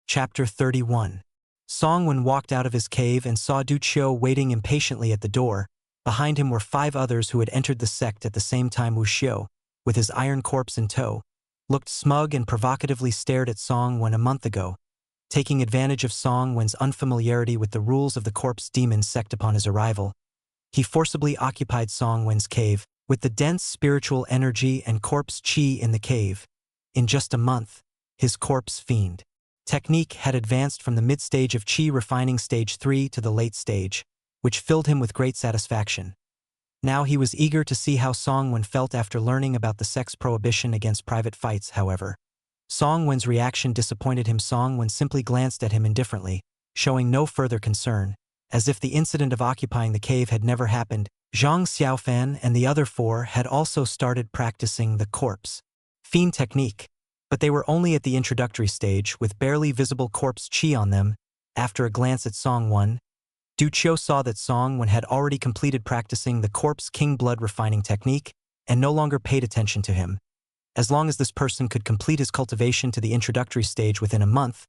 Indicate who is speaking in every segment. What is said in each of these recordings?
Speaker 1: Chapter 31. Songwon walked out of his cave and saw Du Qiu waiting impatiently at the door. Behind him were 5 others who had entered the sect at the same time. Wu Qiu, with his iron corpse in tow, looked smug and provocatively stared at Songwon a month ago. Taking advantage of Songwon's unfamiliarity with the rules of the corpse demon sect upon his arrival, he forcibly occupied Songwon's cave, with the dense spiritual energy and corpse qi in the cave. In just a month, his corpse fiend technique had advanced from the mid-stage of qi refining stage 3 to the late stage, which filled him with great satisfaction. Now he was eager to see how Songwon felt after learning about the sect's prohibition against private fights. However, Songwon's reaction disappointed him. Songwon simply glanced at him indifferently, showing no further concern, as if the incident of occupying the cave had never happened. Zhang Xiaofan and the other 4 had also started practicing the corpse fiend technique, but they were only at the introductory stage with barely visible corpse qi on them. After a glance at Songwon, Du Qiu saw that Songwon had already completed practicing the corpse king blood refining technique and no longer paid attention to him. As long as this person could complete his cultivation to the introductory stage within a month,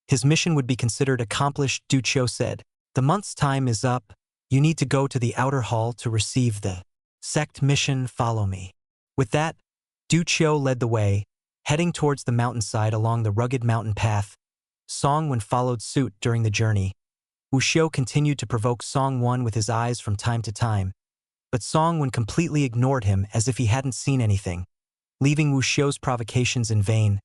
Speaker 1: his mission would be considered accomplished. Du Qiu said, "The month's time is up. You need to go to the outer hall to receive the sect mission. Follow me." With that, Du Qiu led the way, heading towards the mountainside along the rugged mountain path. Songwon followed suit during the journey. Wu Qiu continued to provoke Songwon with his eyes from time to time, but Songwon completely ignored him as if he hadn't seen anything, leaving Wu Qiu's provocations in vain.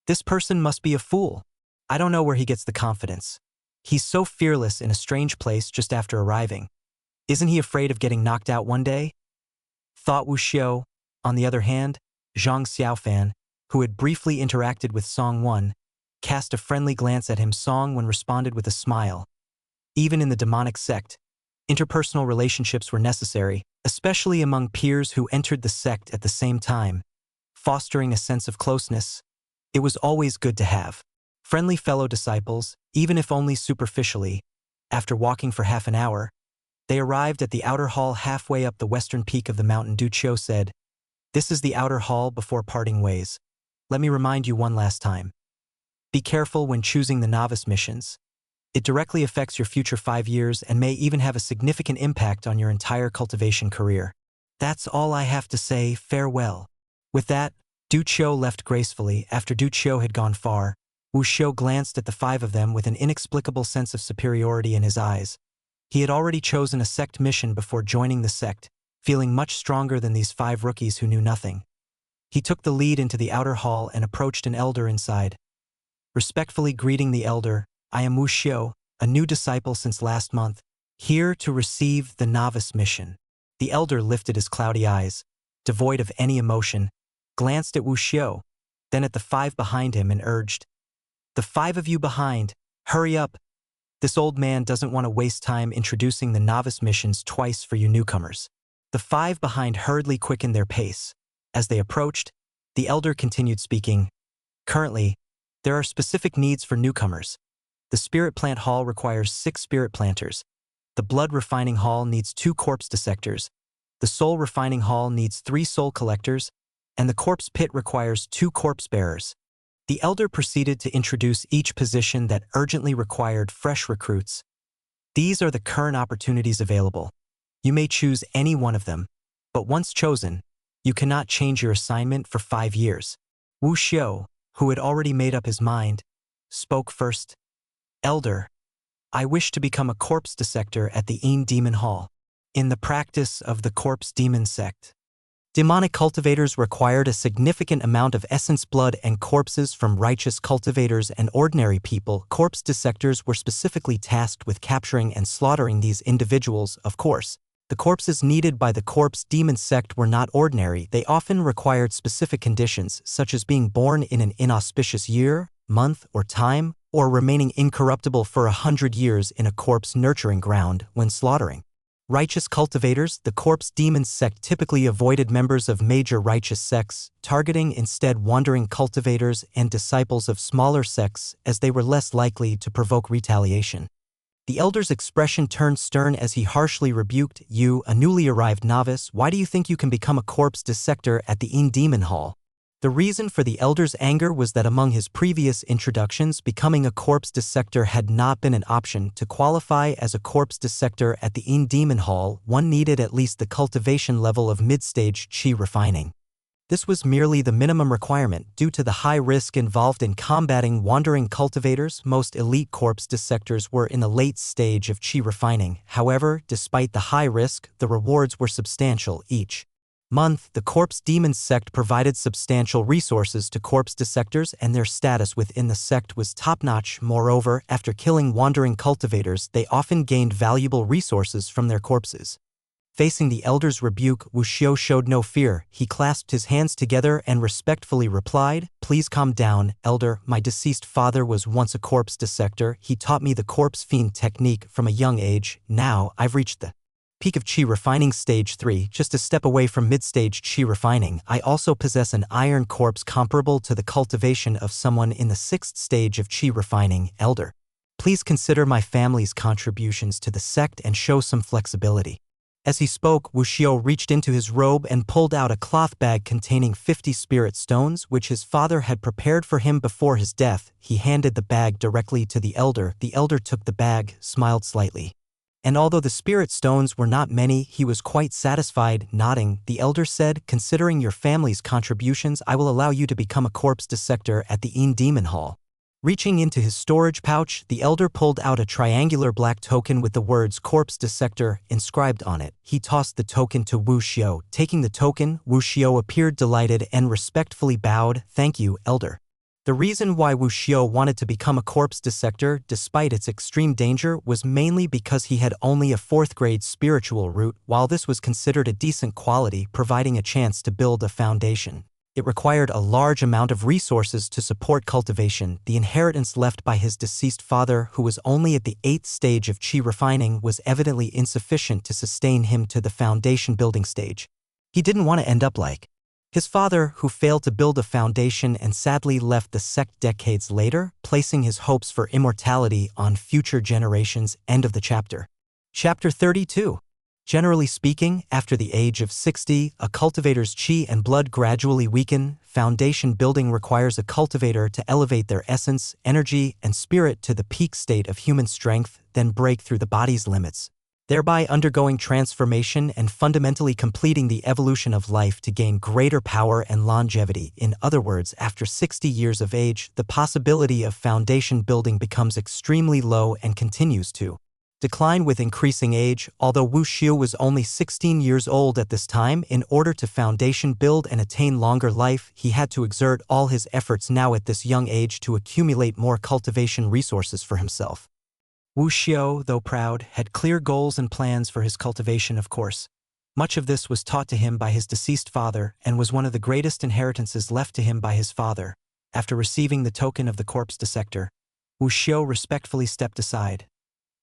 Speaker 1: This person must be a fool. I don't know where he gets the confidence. He's so fearless in a strange place just after arriving. Isn't he afraid of getting knocked out one day? Thought Wu Qiu. On the other hand, Zhang Xiaofan, who had briefly interacted with Songwon, cast a friendly glance at him. Songwon responded with a smile. Even in the demonic sect, interpersonal relationships were necessary, especially among peers who entered the sect at the same time, fostering a sense of closeness. It was always good to have friendly fellow disciples, even if only superficially. After walking for half an hour, they arrived at the outer hall halfway up the western peak of the mountain. Du Qiu said, "This is the outer hall before parting ways. Let me remind you one last time. Be careful when choosing the novice missions. It directly affects your future 5 years and may even have a significant impact on your entire cultivation career. That's all I have to say. Farewell." With that, Du Qiu left gracefully. After Du Qiu had gone far, Wu Qiu glanced at the 5 of them with an inexplicable sense of superiority in his eyes. He had already chosen a sect mission before joining the sect, feeling much stronger than these 5 rookies who knew nothing. He took the lead into the outer hall and approached an elder inside. Respectfully greeting the elder, "I am Wu Qiu, a new disciple since last month, here to receive the novice mission." The elder lifted his cloudy eyes, devoid of any emotion, glanced at Wu Qiu, then at the 5 behind him and urged, "The 5 of you behind, hurry up. This old man doesn't want to waste time introducing the novice missions twice for you newcomers." The 5 behind hurriedly quickened their pace. As they approached, the elder continued speaking. "Currently, there are specific needs for newcomers. The spirit plant hall requires 6 spirit planters. The blood refining hall needs 2 corpse dissectors. The soul refining hall needs 3 soul collectors, and the corpse pit requires 2 corpse bearers." The elder proceeded to introduce each position that urgently required fresh recruits. "These are the current opportunities available. You may choose any one of them, but once chosen, you cannot change your assignment for 5 years. Wu Qiu, who had already made up his mind, spoke first. "Elder, I wish to become a corpse dissector at the Yin Demon Hall. In the practice of the corpse demon sect, demonic cultivators required a significant amount of essence blood and corpses from righteous cultivators and ordinary people. Corpse dissectors were specifically tasked with capturing and slaughtering these individuals. Of course, the corpses needed by the corpse demon sect were not ordinary. They often required specific conditions, such as being born in an inauspicious year, month, or time, or remaining incorruptible for 100 years in a corpse nurturing ground when slaughtering. Righteous cultivators, the corpse demon sect typically avoided members of major righteous sects, targeting instead wandering cultivators and disciples of smaller sects as they were less likely to provoke retaliation. The elder's expression turned stern as he harshly rebuked, "You, a newly arrived novice, why do you think you can become a corpse dissector at the Yin Demon Hall? The reason for the elder's anger was that among his previous introductions, becoming a corpse dissector had not been an option. To qualify as a corpse dissector at the Demon Hall, one needed at least the cultivation level of mid-stage chi refining. This was merely the minimum requirement due to the high risk involved in combating wandering cultivators. Most elite corpse dissectors were in the late stage of chi refining. However, despite the high risk, the rewards were substantial. Each month, the Corpse Demon sect provided substantial resources to corpse dissectors, and their status within the sect was top-notch. Moreover, after killing wandering cultivators, they often gained valuable resources from their corpses. Facing the elder's rebuke, Wuxiu showed no fear. He clasped his hands together and respectfully replied, "Please calm down, elder. My deceased father was once a corpse dissector. He taught me the corpse fiend technique from a young age. Now, I've reached the peak of chi refining stage 3, just a step away from mid-stage chi refining. I also possess an iron corpse comparable to the cultivation of someone in the 6th stage of chi refining. Elder, please consider my family's contributions to the sect and show some flexibility." As he spoke, Wuxiu reached into his robe and pulled out a cloth bag containing 50 spirit stones, which his father had prepared for him before his death. He handed the bag directly to the elder. The elder took the bag, smiled slightly, and although the spirit stones were not many, he was quite satisfied. Nodding, the elder said, "Considering your family's contributions, I will allow you to become a corpse dissector at the Demon Hall." Reaching into his storage pouch, the elder pulled out a triangular black token with the words "Corpse Dissector" inscribed on it. He tossed the token to Wu Xiu. Taking the token, Wu Xiu appeared delighted and respectfully bowed. "Thank you, elder." The reason why Wu Xiu wanted to become a corpse dissector, despite its extreme danger, was mainly because he had only a 4th-grade spiritual root. While this was considered a decent quality, providing a chance to build a foundation, it required a large amount of resources to support cultivation. The inheritance left by his deceased father, who was only at the 8th stage of chi refining, was evidently insufficient to sustain him to the foundation building stage. He didn't want to end up like his father, who failed to build a foundation and sadly left the sect decades later, placing his hopes for immortality on future generations. End of the chapter. Chapter 32. Generally speaking, after the age of 60, a cultivator's chi and blood gradually weaken. Foundation building requires a cultivator to elevate their essence, energy, and spirit to the peak state of human strength, then break through the body's limits, thereby undergoing transformation and fundamentally completing the evolution of life to gain greater power and longevity. In other words, after 60 years of age, the possibility of foundation building becomes extremely low and continues to decline with increasing age. Although Wu Xiu was only 16 years old at this time, in order to foundation build and attain longer life, he had to exert all his efforts now at this young age to accumulate more cultivation resources for himself. Wu Xiu, though proud, had clear goals and plans for his cultivation, of course. Much of this was taught to him by his deceased father and was one of the greatest inheritances left to him by his father. After receiving the token of the corpse dissector, Wu Xiu respectfully stepped aside.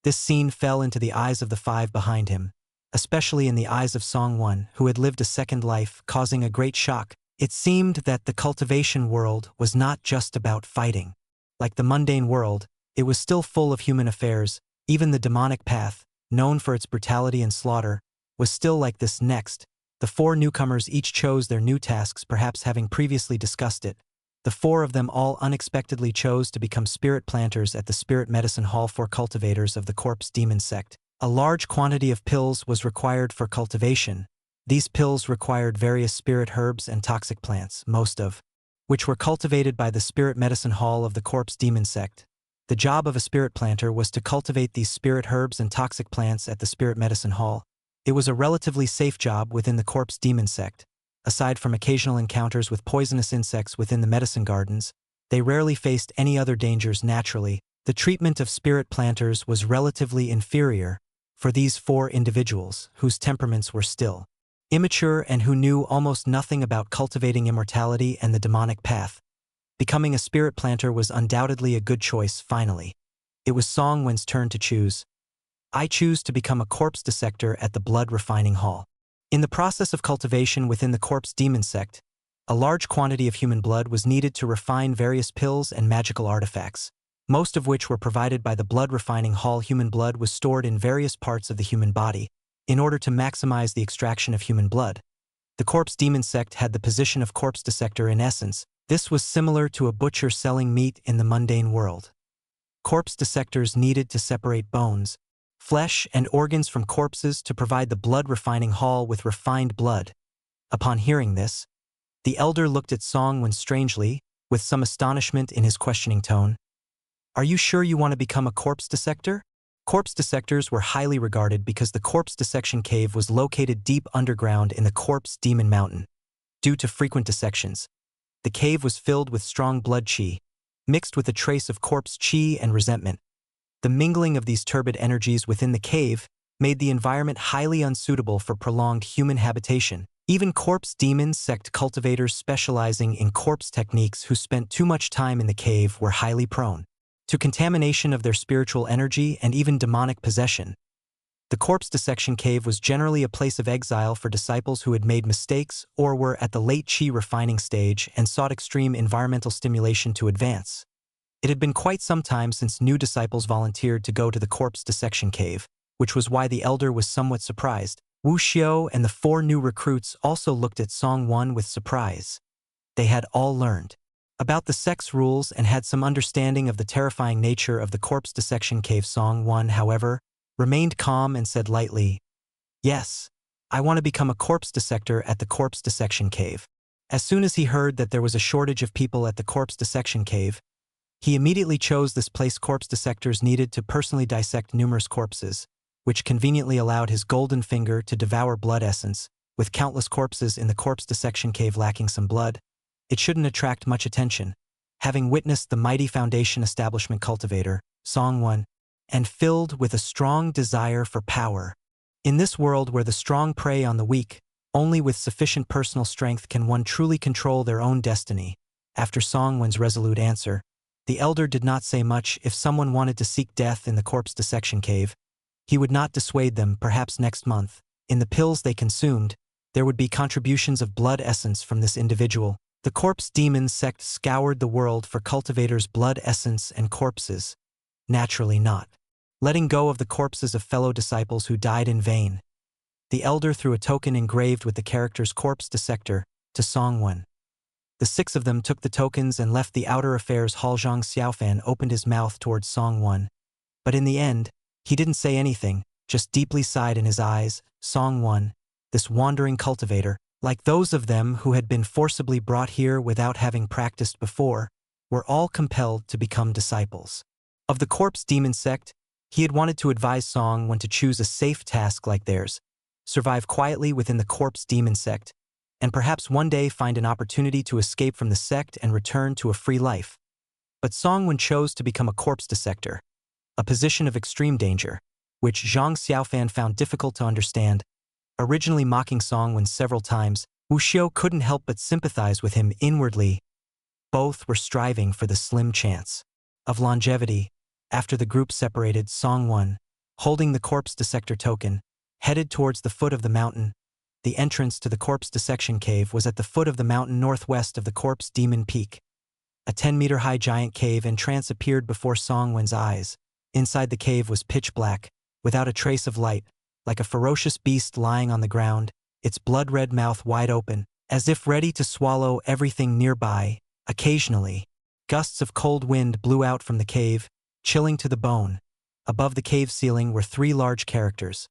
Speaker 1: This scene fell into the eyes of the 5 behind him, especially in the eyes of Song Wan, who had lived a second life, causing a great shock. It seemed that the cultivation world was not just about fighting. Like the mundane world, it was still full of human affairs. Even the demonic path, known for its brutality and slaughter, was still like this. Next, the 4 newcomers each chose their new tasks, perhaps having previously discussed it. The 4 of them all unexpectedly chose to become spirit planters at the Spirit Medicine Hall for cultivators of the Corpse Demon sect. A large quantity of pills was required for cultivation. These pills required various spirit herbs and toxic plants, most of which were cultivated by the Spirit Medicine Hall of the Corpse Demon sect. The job of a spirit planter was to cultivate these spirit herbs and toxic plants at the Spirit Medicine Hall. It was a relatively safe job within the Corpse Demon sect. Aside from occasional encounters with poisonous insects within the medicine gardens, they rarely faced any other dangers naturally. The treatment of spirit planters was relatively inferior for these 4 individuals, whose temperaments were still immature and who knew almost nothing about cultivating immortality and the demonic path. Becoming a spirit planter was undoubtedly a good choice. Finally, it was Song Wen's turn to choose. "I choose to become a corpse dissector at the Blood Refining Hall." In the process of cultivation within the Corpse Demon sect, a large quantity of human blood was needed to refine various pills and magical artifacts, most of which were provided by the Blood Refining Hall. Human blood was stored in various parts of the human body. In order to maximize the extraction of human blood, The corpse demon sect had the position of corpse dissector in essence. This was similar to a butcher selling meat in the mundane world. Corpse dissectors needed to separate bones, flesh, and organs from corpses to provide the blood-refining hall with refined blood. Upon hearing this, the elder looked at Song-Wen strangely, with some astonishment in his questioning tone. "Are you sure you want to become a corpse dissector?" Corpse dissectors were highly regarded because the corpse dissection cave was located deep underground in the corpse demon mountain. Due to frequent dissections, the cave was filled with strong blood chi, mixed with a trace of corpse chi and resentment. The mingling of these turbid energies within the cave made the environment highly unsuitable for prolonged human habitation. Even corpse demon sect cultivators specializing in corpse techniques who spent too much time in the cave were highly prone to contamination of their spiritual energy and even demonic possession. The corpse dissection cave was generally a place of exile for disciples who had made mistakes or were at the late chi refining stage and sought extreme environmental stimulation to advance. It had been quite some time since new disciples volunteered to go to the corpse dissection cave, which was why the elder was somewhat surprised. Wu Xiao and the 4 new recruits also looked at Song-Wen with surprise. They had all learned about the sect's rules and had some understanding of the terrifying nature of the corpse dissection cave. Song-Wen, however, remained calm and said lightly, "Yes, I want to become a corpse dissector at the corpse dissection cave." As soon as he heard that there was a shortage of people at the corpse dissection cave, he immediately chose this place. Corpse dissectors needed to personally dissect numerous corpses, which conveniently allowed his golden finger to devour blood essence. With countless corpses in the corpse dissection cave lacking some blood, it shouldn't attract much attention. Having witnessed the mighty foundation establishment cultivator, Song-Wen, and filled with a strong desire for power. In this world where the strong prey on the weak, only with sufficient personal strength can one truly control their own destiny. After Song-Wen's resolute answer, the elder did not say much. If someone wanted to seek death in the corpse dissection cave, he would not dissuade them. Perhaps next month, in the pills they consumed, there would be contributions of blood essence from this individual. The corpse demon sect scoured the world for cultivators' blood essence and corpses. Naturally not letting go of the corpses of fellow disciples who died in vain. The elder threw a token engraved with the characters corpse dissector to Song-Wen. The 6 of them took the tokens and left the outer affairs hall. Zhang Xiaofan opened his mouth towards Song-Wen, but in the end, he didn't say anything, just deeply sighed in his eyes. Song-Wen, this wandering cultivator, like those of them who had been forcibly brought here without having practiced before, were all compelled to become disciples of the corpse demon sect. He had wanted to advise Song-Wen to choose a safe task like theirs, survive quietly within the corpse demon sect, and perhaps one day find an opportunity to escape from the sect and return to a free life. But Song-Wen chose to become a corpse dissector, a position of extreme danger, which Zhang Xiaofan found difficult to understand. Originally mocking Song-Wen several times, Wu Xiao couldn't help but sympathize with him inwardly. Both were striving for the slim chance of longevity. After the group separated, Song-Wen, holding the corpse dissector token, headed towards the foot of the mountain. The entrance to the corpse dissection cave was at the foot of the mountain northwest of the corpse demon peak. A 10-meter-high giant cave entrance appeared before Song-Wen's eyes. Inside the cave was pitch black, without a trace of light, like a ferocious beast lying on the ground, its blood-red mouth wide open, as if ready to swallow everything nearby. Occasionally, gusts of cold wind blew out from the cave, chilling to the bone. Above the cave ceiling were 3 large characters.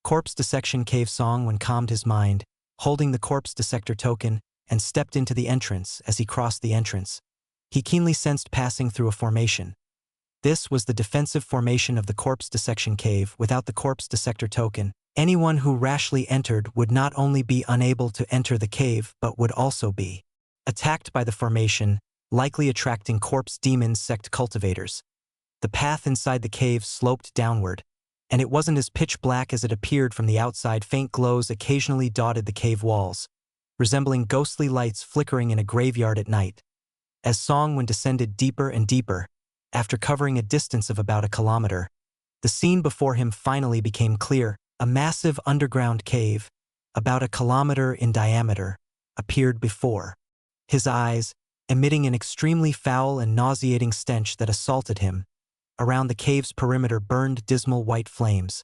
Speaker 1: Corpse dissection cave. Song-Wen calmed his mind, holding the corpse dissector token, and stepped into the entrance. As he crossed the entrance, he keenly sensed passing through a formation. This was the defensive formation of the corpse dissection cave. Without the corpse dissector token, anyone who rashly entered would not only be unable to enter the cave but would also be attacked by the formation, likely attracting corpse demon sect cultivators. The path inside the cave sloped downward, and it wasn't as pitch black as it appeared from the outside. Faint glows occasionally dotted the cave walls, resembling ghostly lights flickering in a graveyard at night. As Song-Wen descended deeper and deeper, after covering a distance of about a kilometer, the scene before him finally became clear. A massive underground cave, about a kilometer in diameter, appeared before his eyes, emitting an extremely foul and nauseating stench that assaulted him. Around the cave's perimeter burned dismal white flames.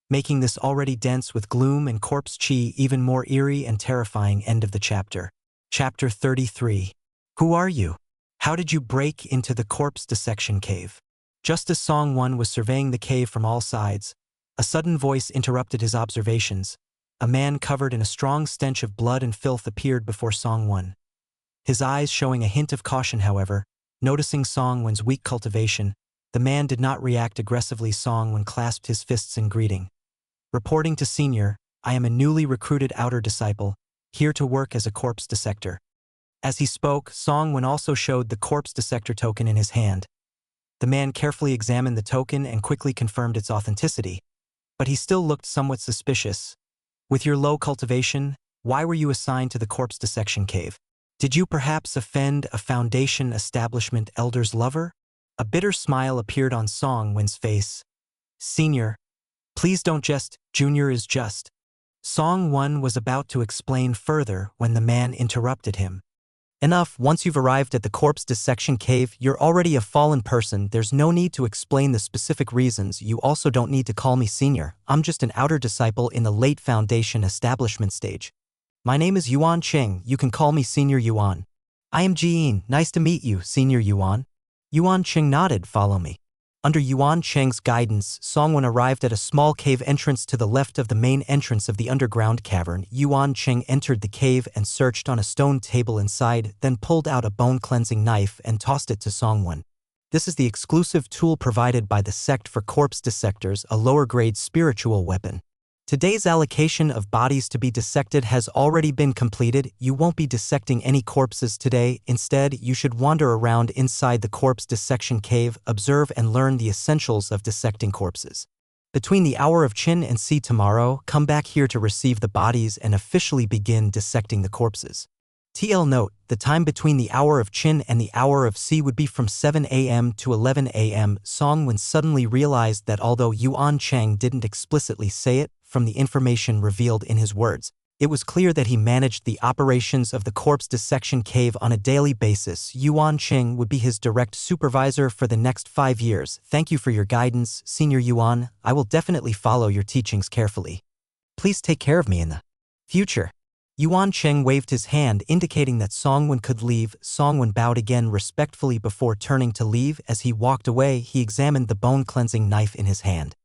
Speaker 1: making this already dense with gloom and corpse chi even more eerie and terrifying. End of the chapter. Chapter 33. Who are you? How did you break into the corpse dissection cave? Just as Song Won was surveying the cave from all sides, a sudden voice interrupted his observations. A man covered in a strong stench of blood and filth appeared before Song Won. His eyes showing a hint of caution, however. Noticing Song Won's weak cultivation, the man did not react aggressively. Song Won clasped his fists in greeting. Reporting to Senior, I am a newly recruited outer disciple, here to work as a corpse dissector. As he spoke, Song Won also showed the corpse dissector token in his hand. The man carefully examined the token and quickly confirmed its authenticity. But he still looked somewhat suspicious. With your low cultivation, why were you assigned to the corpse dissection cave? Did you perhaps offend a Foundation establishment elder's lover? A bitter smile appeared on Song Won's face. Senior, please don't jest, Junior is just. Song Won was about to explain further when the man interrupted him. Enough, once you've arrived at the corpse dissection cave, you're already a fallen person. There's no need to explain the specific reasons. You also don't need to call me Senior. I'm just an outer disciple in the late Foundation establishment stage. My name is Yuan Cheng. You can call me Senior Yuan. I am Jiin. Nice to meet you, Senior Yuan. Yuan Cheng nodded. Follow me. Under Yuan Cheng's guidance, Song Won arrived at a small cave entrance to the left of the main entrance of the underground cavern. Yuan Cheng entered the cave and searched on a stone table inside, then pulled out a bone-cleansing knife and tossed it to Song Won. This is the exclusive tool provided by the sect for corpse dissectors, a lower-grade spiritual weapon. Today's allocation of bodies to be dissected has already been completed. You won't be dissecting any corpses today. Instead, you should wander around inside the corpse dissection cave, observe and learn the essentials of dissecting corpses. Between the hour of Chin and Si tomorrow, come back here to receive the bodies and officially begin dissecting the corpses. TL note, the time between the hour of Chin and the hour of Si would be from 7 a.m. to 11 a.m. Song Won suddenly realized that although Yuan Cheng didn't explicitly say it, from the information revealed in his words, it was clear that he managed the operations of the corpse dissection cave on a daily basis. Yuan Cheng would be his direct supervisor for the next 5 years. Thank you for your guidance, Senior Yuan. I will definitely follow your teachings carefully. Please take care of me in the future. Yuan Cheng waved his hand indicating that Song Won could leave. Song Won bowed again respectfully before turning to leave. As he walked away, he examined the bone-cleansing knife in his hand.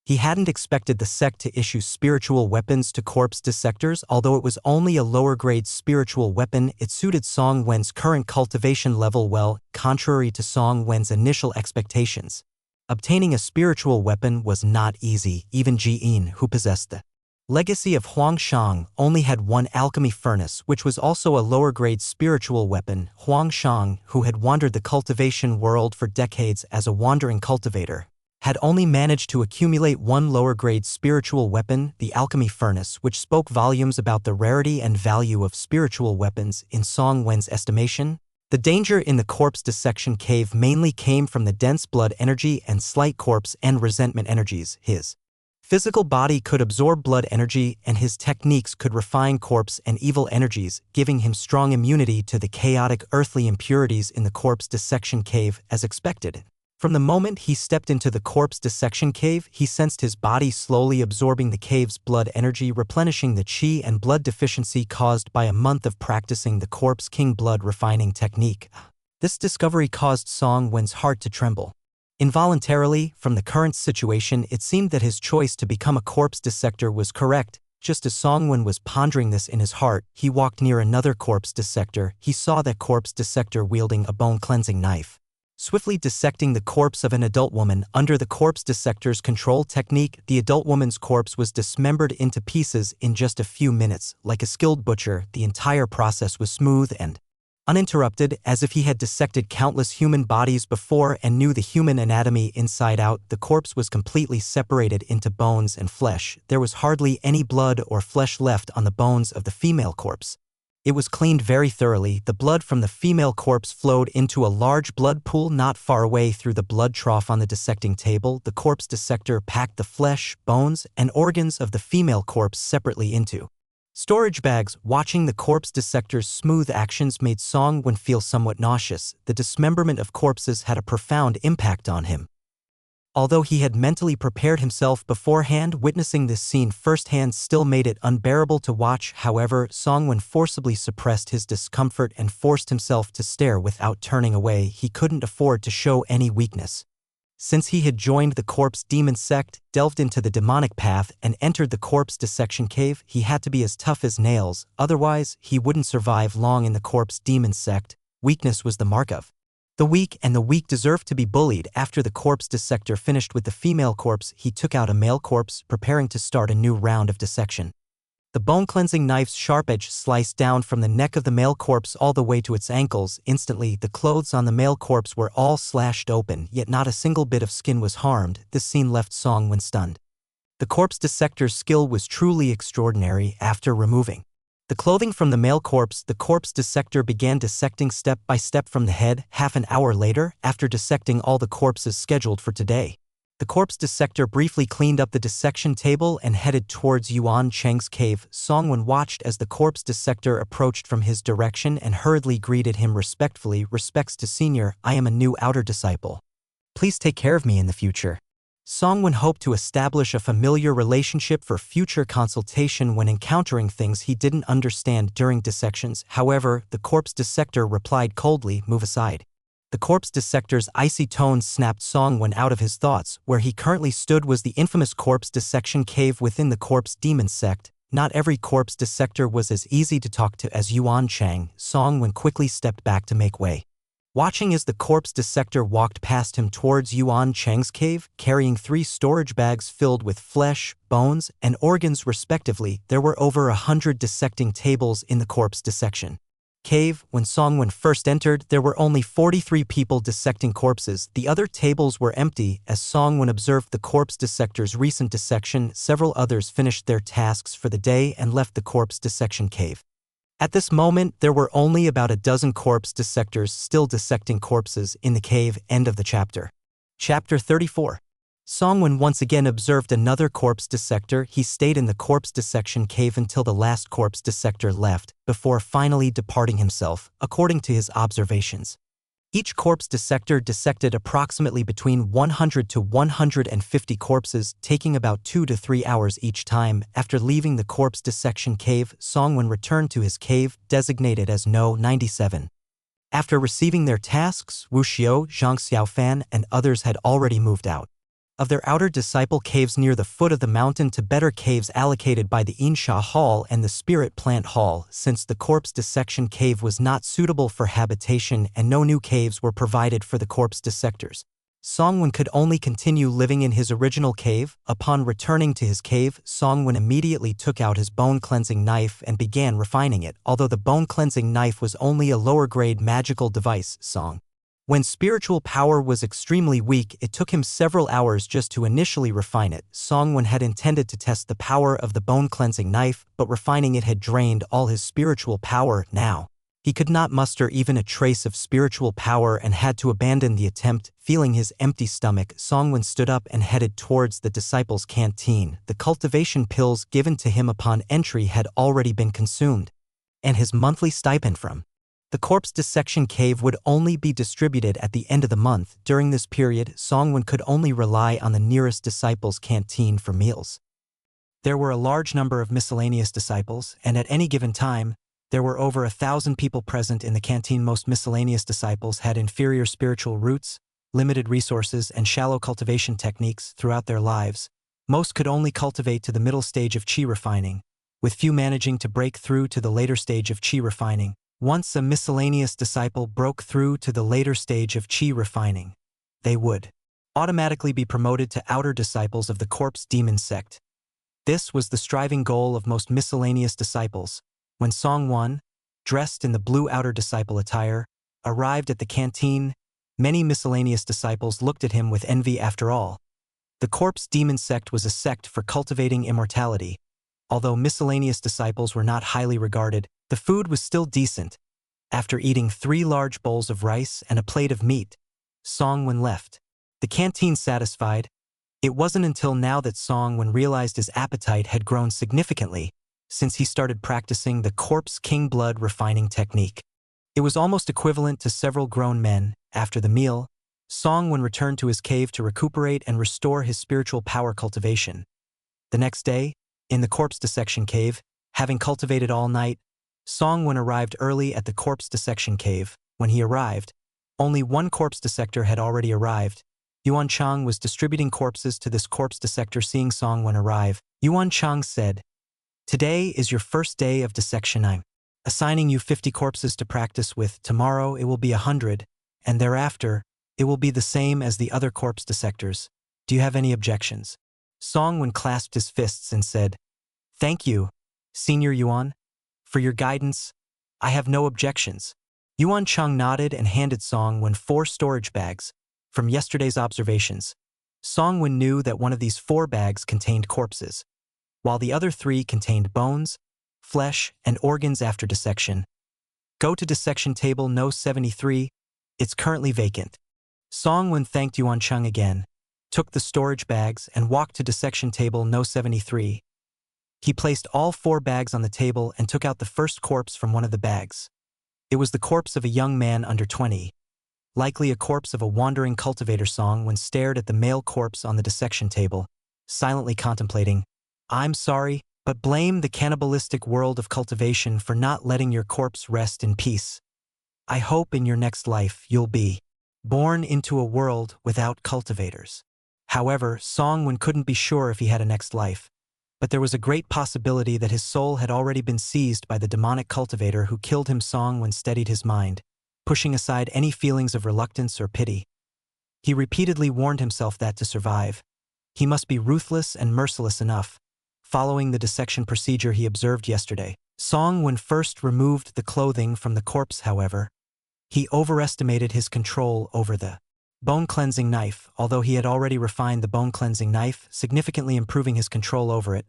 Speaker 1: He hadn't expected the sect to issue spiritual weapons to corpse dissectors. Although it was only a lower-grade spiritual weapon, it suited Song Wen's current cultivation level well, contrary to Song Wen's initial expectations. Obtaining a spiritual weapon was not easy. Even Jiin, who possessed the legacy of Huang Shang, only had one alchemy furnace, which was also a lower-grade spiritual weapon. Huang Shang, who had wandered the cultivation world for decades as a wandering cultivator, had only managed to accumulate one lower-grade spiritual weapon, the alchemy furnace, which spoke volumes about the rarity and value of spiritual weapons. In Song Wen's estimation, the danger in the corpse dissection cave mainly came from the dense blood energy and slight corpse and resentment energies. His physical body could absorb blood energy, and his techniques could refine corpse and evil energies, giving him strong immunity to the chaotic earthly impurities in the corpse dissection cave, as expected. From the moment he stepped into the corpse dissection cave, he sensed his body slowly absorbing the cave's blood energy, replenishing the chi and blood deficiency caused by a month of practicing the corpse king blood refining technique. This discovery caused Song Wen's heart to tremble. Involuntarily, from the current situation, it seemed that his choice to become a corpse dissector was correct. Just as Song Wen was pondering this in his heart, he walked near another corpse dissector. He saw that corpse dissector wielding a bone-cleansing knife, swiftly dissecting the corpse of an adult woman. Under the corpse dissector's control technique, the adult woman's corpse was dismembered into pieces in just a few minutes. Like a skilled butcher, the entire process was smooth and uninterrupted, as if he had dissected countless human bodies before and knew the human anatomy inside out. The corpse was completely separated into bones and flesh. There was hardly any blood or flesh left on the bones of the female corpse. It was cleaned very thoroughly. The blood from the female corpse flowed into a large blood pool not far away through the blood trough on the dissecting table. The corpse dissector packed the flesh, bones, and organs of the female corpse separately into storage bags. Watching the corpse dissector's smooth actions made Song Wen feel somewhat nauseous. The dismemberment of corpses had a profound impact on him. Although he had mentally prepared himself beforehand, witnessing this scene firsthand still made it unbearable to watch. However, Songwon forcibly suppressed his discomfort and forced himself to stare without turning away. He couldn't afford to show any weakness. Since he had joined the corpse demon sect, delved into the demonic path, and entered the corpse dissection cave, he had to be as tough as nails, otherwise he wouldn't survive long in the corpse demon sect. Weakness was the mark of the weak, and the weak deserved to be bullied. After the corpse dissector finished with the female corpse, he took out a male corpse, preparing to start a new round of dissection. The bone-cleansing knife's sharp edge sliced down from the neck of the male corpse all the way to its ankles. Instantly, the clothes on the male corpse were all slashed open, yet not a single bit of skin was harmed. This scene left Songwon stunned. The corpse dissector's skill was truly extraordinary. After removing the clothing from the male corpse, the corpse dissector began dissecting step by step from the head. Half an hour later, after dissecting all the corpses scheduled for today, the corpse dissector briefly cleaned up the dissection table and headed towards Yuan Cheng's cave. Songwon watched as the corpse dissector approached from his direction and hurriedly greeted him respectfully. "Respects to senior, I am a new outer disciple. Please take care of me in the future." Songwon hoped to establish a familiar relationship for future consultation when encountering things he didn't understand during dissections. However, the corpse dissector replied coldly, "Move aside." The corpse dissector's icy tones snapped Songwon out of his thoughts. Where he currently stood was the infamous corpse dissection cave within the corpse demon sect. Not every corpse dissector was as easy to talk to as Yuan Cheng. Songwon quickly stepped back to make way. Watching as the corpse dissector walked past him towards Yuan Cheng's cave, carrying 3 storage bags filled with flesh, bones, and organs respectively, there were over 100 dissecting tables in the corpse dissection cave. When Songwon first entered, there were only 43 people dissecting corpses. The other tables were empty. As Songwon observed the corpse dissector's recent dissection, several others finished their tasks for the day and left the corpse dissection cave. At this moment, there were only about a dozen corpse dissectors still dissecting corpses in the cave. End of the chapter. Chapter 34. Songwon once again observed another corpse dissector. He stayed in the corpse dissection cave until the last corpse dissector left, before finally departing himself, according to his observations. Each corpse dissector dissected approximately between 100 to 150 corpses, taking about 2 to 3 hours each time. After leaving the corpse dissection cave, Songwon returned to his cave, designated as No. 97. After receiving their tasks, Wu Xiao, Zhang Xiaofan, and others had already moved out of their outer disciple caves near the foot of the mountain to better caves allocated by the Insha Hall and the Spirit Plant Hall. Since the corpse dissection cave was not suitable for habitation and no new caves were provided for the corpse dissectors, Songwon could only continue living in his original cave. Upon returning to his cave, Songwon immediately took out his bone-cleansing knife and began refining it. Although the bone-cleansing knife was only a lower-grade magical device, when spiritual power was extremely weak, it took him several hours just to initially refine it. Songwon had intended to test the power of the bone-cleansing knife, but refining it had drained all his spiritual power. Now, he could not muster even a trace of spiritual power and had to abandon the attempt. Feeling his empty stomach, Songwon stood up and headed towards the disciples' canteen. The cultivation pills given to him upon entry had already been consumed, and his monthly stipend from the corpse dissection cave would only be distributed at the end of the month. During this period, Songwon could only rely on the nearest disciples' canteen for meals. There were a large number of miscellaneous disciples, and at any given time, there were over 1,000 people present in the canteen. Most miscellaneous disciples had inferior spiritual roots, limited resources, and shallow cultivation techniques throughout their lives. Most could only cultivate to the middle stage of qi refining, with few managing to break through to the later stage of qi refining. Once a miscellaneous disciple broke through to the later stage of qi refining, they would automatically be promoted to outer disciples of the corpse demon sect. This was the striving goal of most miscellaneous disciples. When Songwon, dressed in the blue outer disciple attire, arrived at the canteen, many miscellaneous disciples looked at him with envy. After all, the corpse demon sect was a sect for cultivating immortality. Although miscellaneous disciples were not highly regarded, the food was still decent. After eating 3 large bowls of rice and a plate of meat, Songwon left the canteen satisfied. It wasn't until now that Songwon realized his appetite had grown significantly since he started practicing the corpse king blood refining technique. It was almost equivalent to several grown men. After the meal, Song-won returned to his cave to recuperate and restore his spiritual power cultivation. The next day, in the corpse dissection cave, having cultivated all night, Song-won arrived early at the corpse dissection cave. When he arrived, only one corpse dissector had already arrived. Yuan Chang was distributing corpses to this corpse dissector. Seeing Song-won arrive, Yuan Chang said, "Today is your first day of dissection. I'm assigning you 50 corpses to practice with. Tomorrow it will be 100, and thereafter, it will be the same as the other corpse dissectors. Do you have any objections?" Song-won clasped his fists and said, "Thank you, Senior Yuan, for your guidance. I have no objections." Yuan Chang nodded and handed Song-won 4 storage bags from yesterday's observations. Song-won knew that one of these 4 bags contained corpses, while the other 3 contained bones, flesh, and organs after dissection. "Go to dissection table No. 73. It's currently vacant." Song-won thanked Yuan Chang again, took the storage bags, and walked to dissection table No. 73. He placed all 4 bags on the table and took out the first corpse from one of the bags. It was the corpse of a young man under 20. Likely a corpse of a wandering cultivator. Song-won stared at the male corpse on the dissection table, silently contemplating. "I'm sorry, but blame the cannibalistic world of cultivation for not letting your corpse rest in peace. I hope in your next life you'll be born into a world without cultivators." However, Song-won couldn't be sure if he had a next life, but there was a great possibility that his soul had already been seized by the demonic cultivator who killed him. Song-won steadied his mind, pushing aside any feelings of reluctance or pity. He repeatedly warned himself that to survive, he must be ruthless and merciless enough, following the dissection procedure he observed yesterday. Song-won first removed the clothing from the corpse. However, he overestimated his control over the bone-cleansing knife. Although he had already refined the bone-cleansing knife, significantly improving his control over it,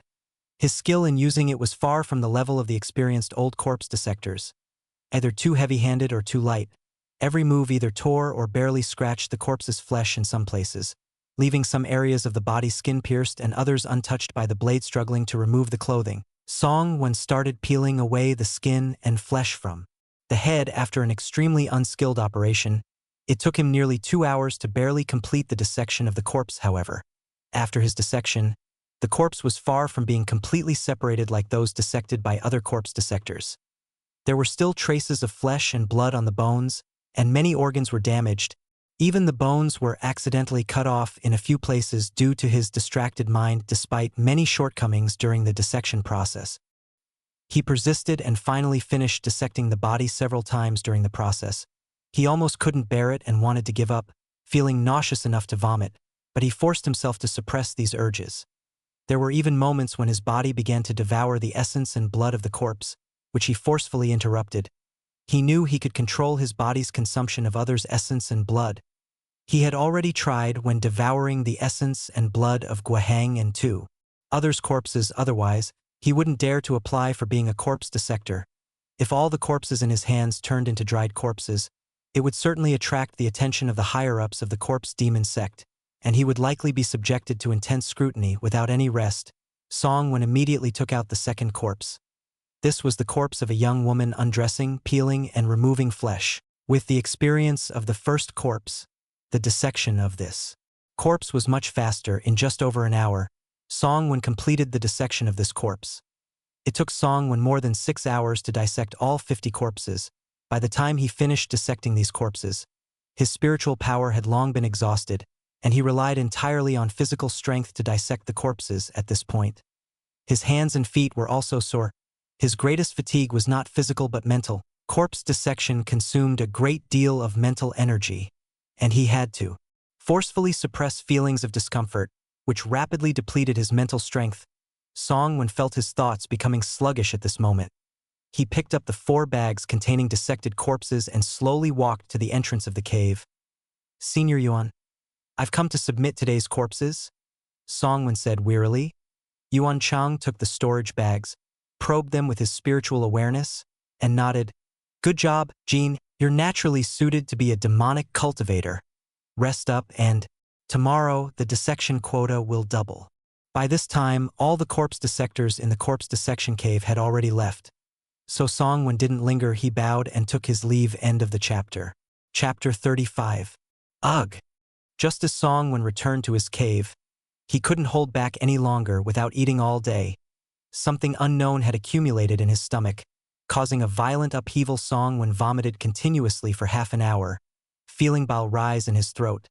Speaker 1: his skill in using it was far from the level of the experienced old corpse dissectors. Either too heavy-handed or too light, every move either tore or barely scratched the corpse's flesh in some places, leaving some areas of the body skin-pierced and others untouched by the blade. Struggling to remove the clothing, Song-won started peeling away the skin and flesh from the head. After an extremely unskilled operation, it took him nearly 2 hours to barely complete the dissection of the corpse. However, after his dissection, the corpse was far from being completely separated like those dissected by other corpse dissectors. There were still traces of flesh and blood on the bones, and many organs were damaged. Even the bones were accidentally cut off in a few places due to his distracted mind. Despite many shortcomings during the dissection process, he persisted and finally finished dissecting the body several times during the process. He almost couldn't bear it and wanted to give up, feeling nauseous enough to vomit, but he forced himself to suppress these urges. There were even moments when his body began to devour the essence and blood of the corpse, which he forcefully interrupted. He knew he could control his body's consumption of others' essence and blood. He had already tried when devouring the essence and blood of Guahang and 2 others' corpses. Otherwise, he wouldn't dare to apply for being a corpse dissector. If all the corpses in his hands turned into dried corpses, it would certainly attract the attention of the higher-ups of the corpse demon sect, and he would likely be subjected to intense scrutiny without any rest. Song-won immediately took out the second corpse. This was the corpse of a young woman undressing, peeling, and removing flesh. With the experience of the first corpse, the dissection of this corpse was much faster. In just over an hour, Song-won completed the dissection of this corpse. It took Song-won more than 6 hours to dissect all 50 corpses. By the time he finished dissecting these corpses, his spiritual power had long been exhausted, and he relied entirely on physical strength to dissect the corpses at this point. His hands and feet were also sore. His greatest fatigue was not physical but mental. Corpse dissection consumed a great deal of mental energy, and he had to forcefully suppress feelings of discomfort, which rapidly depleted his mental strength. Song-won felt his thoughts becoming sluggish at this moment. He picked up the 4 bags containing dissected corpses and slowly walked to the entrance of the cave. "Senior Yuan, I've come to submit today's corpses," Song-won said wearily. Yuan Chang took the storage bags, probed them with his spiritual awareness, and nodded. "Good job, Jean. You're naturally suited to be a demonic cultivator. Rest up and tomorrow the dissection quota will double." By this time, all the corpse dissectors in the corpse dissection cave had already left. So Song-won didn't linger. He bowed and took his leave. End of the chapter. Chapter 35. Ugh. Just as Song-Wen returned to his cave, he couldn't hold back any longer without eating all day. Something unknown had accumulated in his stomach, causing a violent upheaval. Song-Wen vomited continuously for half an hour, feeling bile rise in his throat,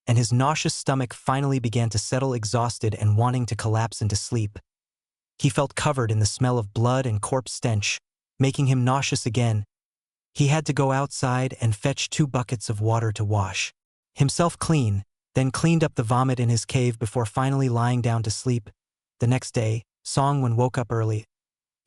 Speaker 1: and his nauseous stomach finally began to settle, exhausted and wanting to collapse into sleep. He felt covered in the smell of blood and corpse stench, making him nauseous again. He had to go outside and fetch 2 buckets of water to wash himself clean, then cleaned up the vomit in his cave before finally lying down to sleep. The next day, Song-Wen woke up early.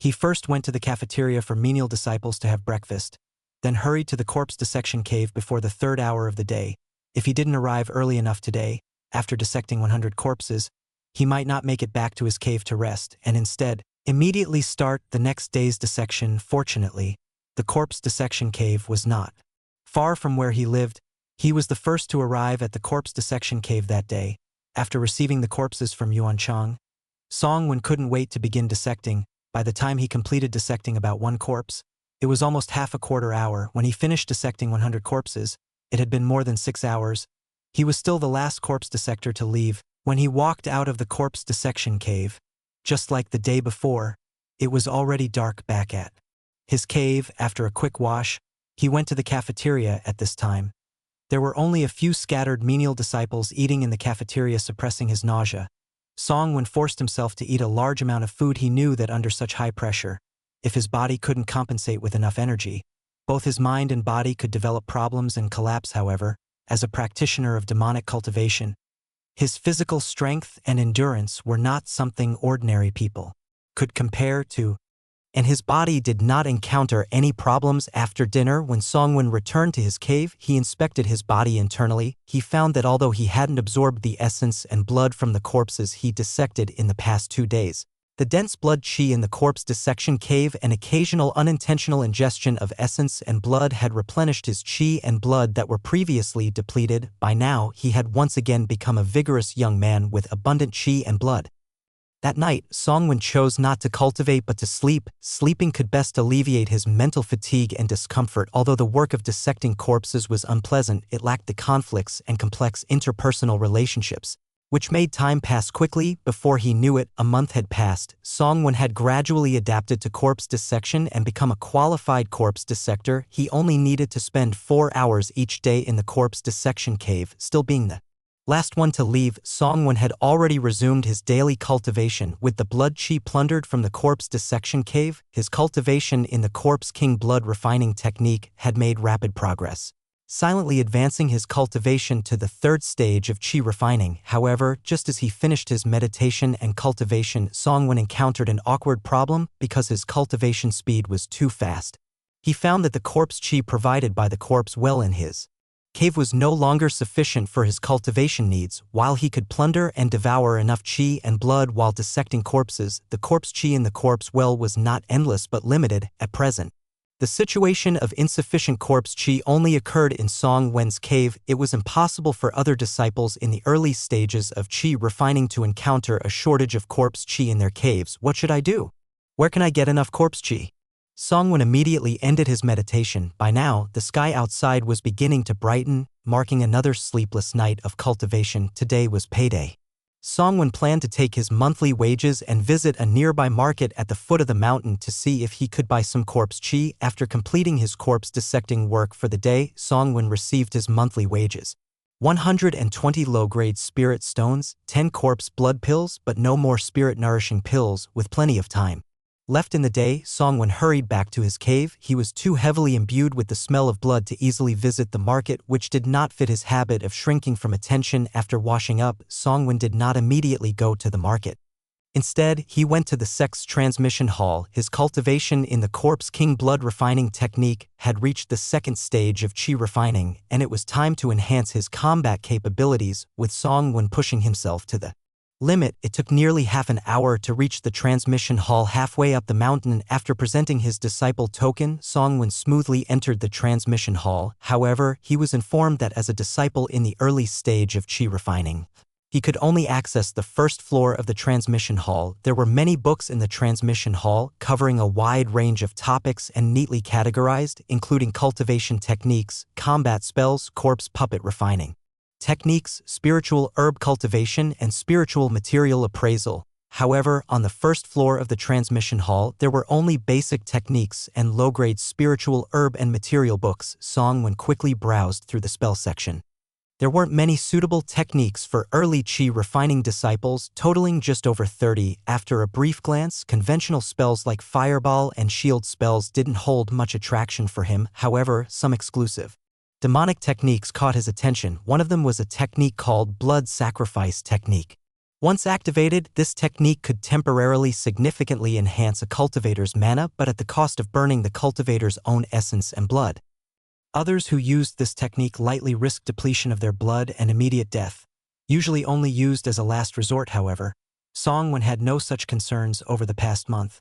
Speaker 1: He first went to the cafeteria for menial disciples to have breakfast, then hurried to the corpse dissection cave before the 3rd hour of the day. If he didn't arrive early enough today, after dissecting 100 corpses, he might not make it back to his cave to rest, and instead, immediately start the next day's dissection. Fortunately, the corpse dissection cave was not far from where he lived. He was the first to arrive at the corpse dissection cave that day. After receiving the corpses from Yuan Chang, Song-Wen couldn't wait to begin dissecting. By the time he completed dissecting about 1 corpse, it was almost half a quarter hour. When he finished dissecting 100 corpses, it had been more than 6 hours. He was still the last corpse dissector to leave. When he walked out of the corpse dissection cave, just like the day before, it was already dark back at his cave. After a quick wash, he went to the cafeteria. At this time, there were only a few scattered menial disciples eating in the cafeteria, suppressing his nausea. Song-Wen forced himself to eat a large amount of food. He knew that under such high pressure, if his body couldn't compensate with enough energy, both his mind and body could develop problems and collapse. However, as a practitioner of demonic cultivation, his physical strength and endurance were not something ordinary people could compare to, and his body did not encounter any problems. After dinner, when Song-Wen returned to his cave, he inspected his body internally. He found that although he hadn't absorbed the essence and blood from the corpses he dissected in the past 2 days, the dense blood chi in the corpse dissection cave and occasional unintentional ingestion of essence and blood had replenished his chi and blood that were previously depleted. By now, he had once again become a vigorous young man with abundant chi and blood. That night, Song-Wen chose not to cultivate but to sleep. Sleeping could best alleviate his mental fatigue and discomfort. Although the work of dissecting corpses was unpleasant, it lacked the conflicts and complex interpersonal relationships, which made time pass quickly. Before he knew it, a month had passed. Song-Wen had gradually adapted to corpse dissection and become a qualified corpse dissector. He only needed to spend 4 hours each day in the corpse dissection cave. Still being the last one to leave, Song-Wen had already resumed his daily cultivation. With the blood chi plundered from the corpse dissection cave, his cultivation in the corpse king blood refining technique had made rapid progress, silently advancing his cultivation to the 3rd stage of chi refining. However, just as he finished his meditation and cultivation, Song-Wen encountered an awkward problem because his cultivation speed was too fast. He found that the corpse chi provided by the corpse well in his cave was no longer sufficient for his cultivation needs. While he could plunder and devour enough chi and blood while dissecting corpses, the corpse chi in the corpse well was not endless but limited at present. The situation of insufficient corpse chi only occurred in Song-Wen's cave. It was impossible for other disciples in the early stages of chi refining to encounter a shortage of corpse chi in their caves. What should I do? Where can I get enough corpse chi? Song-Wen immediately ended his meditation. By now, the sky outside was beginning to brighten, marking another sleepless night of cultivation. Today was payday. Song-Wen planned to take his monthly wages and visit a nearby market at the foot of the mountain to see if he could buy some corpse chi. After completing his corpse dissecting work for the day, Song-Wen received his monthly wages: 120 low-grade spirit stones, 10 corpse blood pills, but no more spirit nourishing pills. With plenty of time left in the day, Song-Wen hurried back to his cave. He was too heavily imbued with the smell of blood to easily visit the market, which did not fit his habit of shrinking from attention. After washing up, Song-Wen did not immediately go to the market. Instead, he went to the sex transmission hall. His cultivation in the corpse king blood refining technique had reached the 2nd stage of chi refining, and it was time to enhance his combat capabilities. With Song-Wen pushing himself to the limit, it took nearly half an hour to reach the transmission hall halfway up the mountain. After presenting his disciple token, Song-Wen smoothly entered the transmission hall. However, he was informed that as a disciple in the early stage of chi refining, he could only access the 1st floor of the transmission hall. There were many books in the transmission hall, covering a wide range of topics and neatly categorized, including cultivation techniques, combat spells, corpse puppet refining techniques, spiritual herb cultivation, and spiritual material appraisal. However, on the first floor of the transmission hall, there were only basic techniques and low-grade spiritual herb and material books. Song-Wen quickly browsed through the spell section. There weren't many suitable techniques for early chi refining disciples, totaling just over 30. After a brief glance, conventional spells like fireball and shield spells didn't hold much attraction for him. However, some exclusive demonic techniques caught his attention. One of them was a technique called blood sacrifice technique. Once activated, this technique could temporarily significantly enhance a cultivator's mana, but at the cost of burning the cultivator's own essence and blood. Others who used this technique lightly risked depletion of their blood and immediate death, usually only used as a last resort. However, Song-Wen had no such concerns over the past month.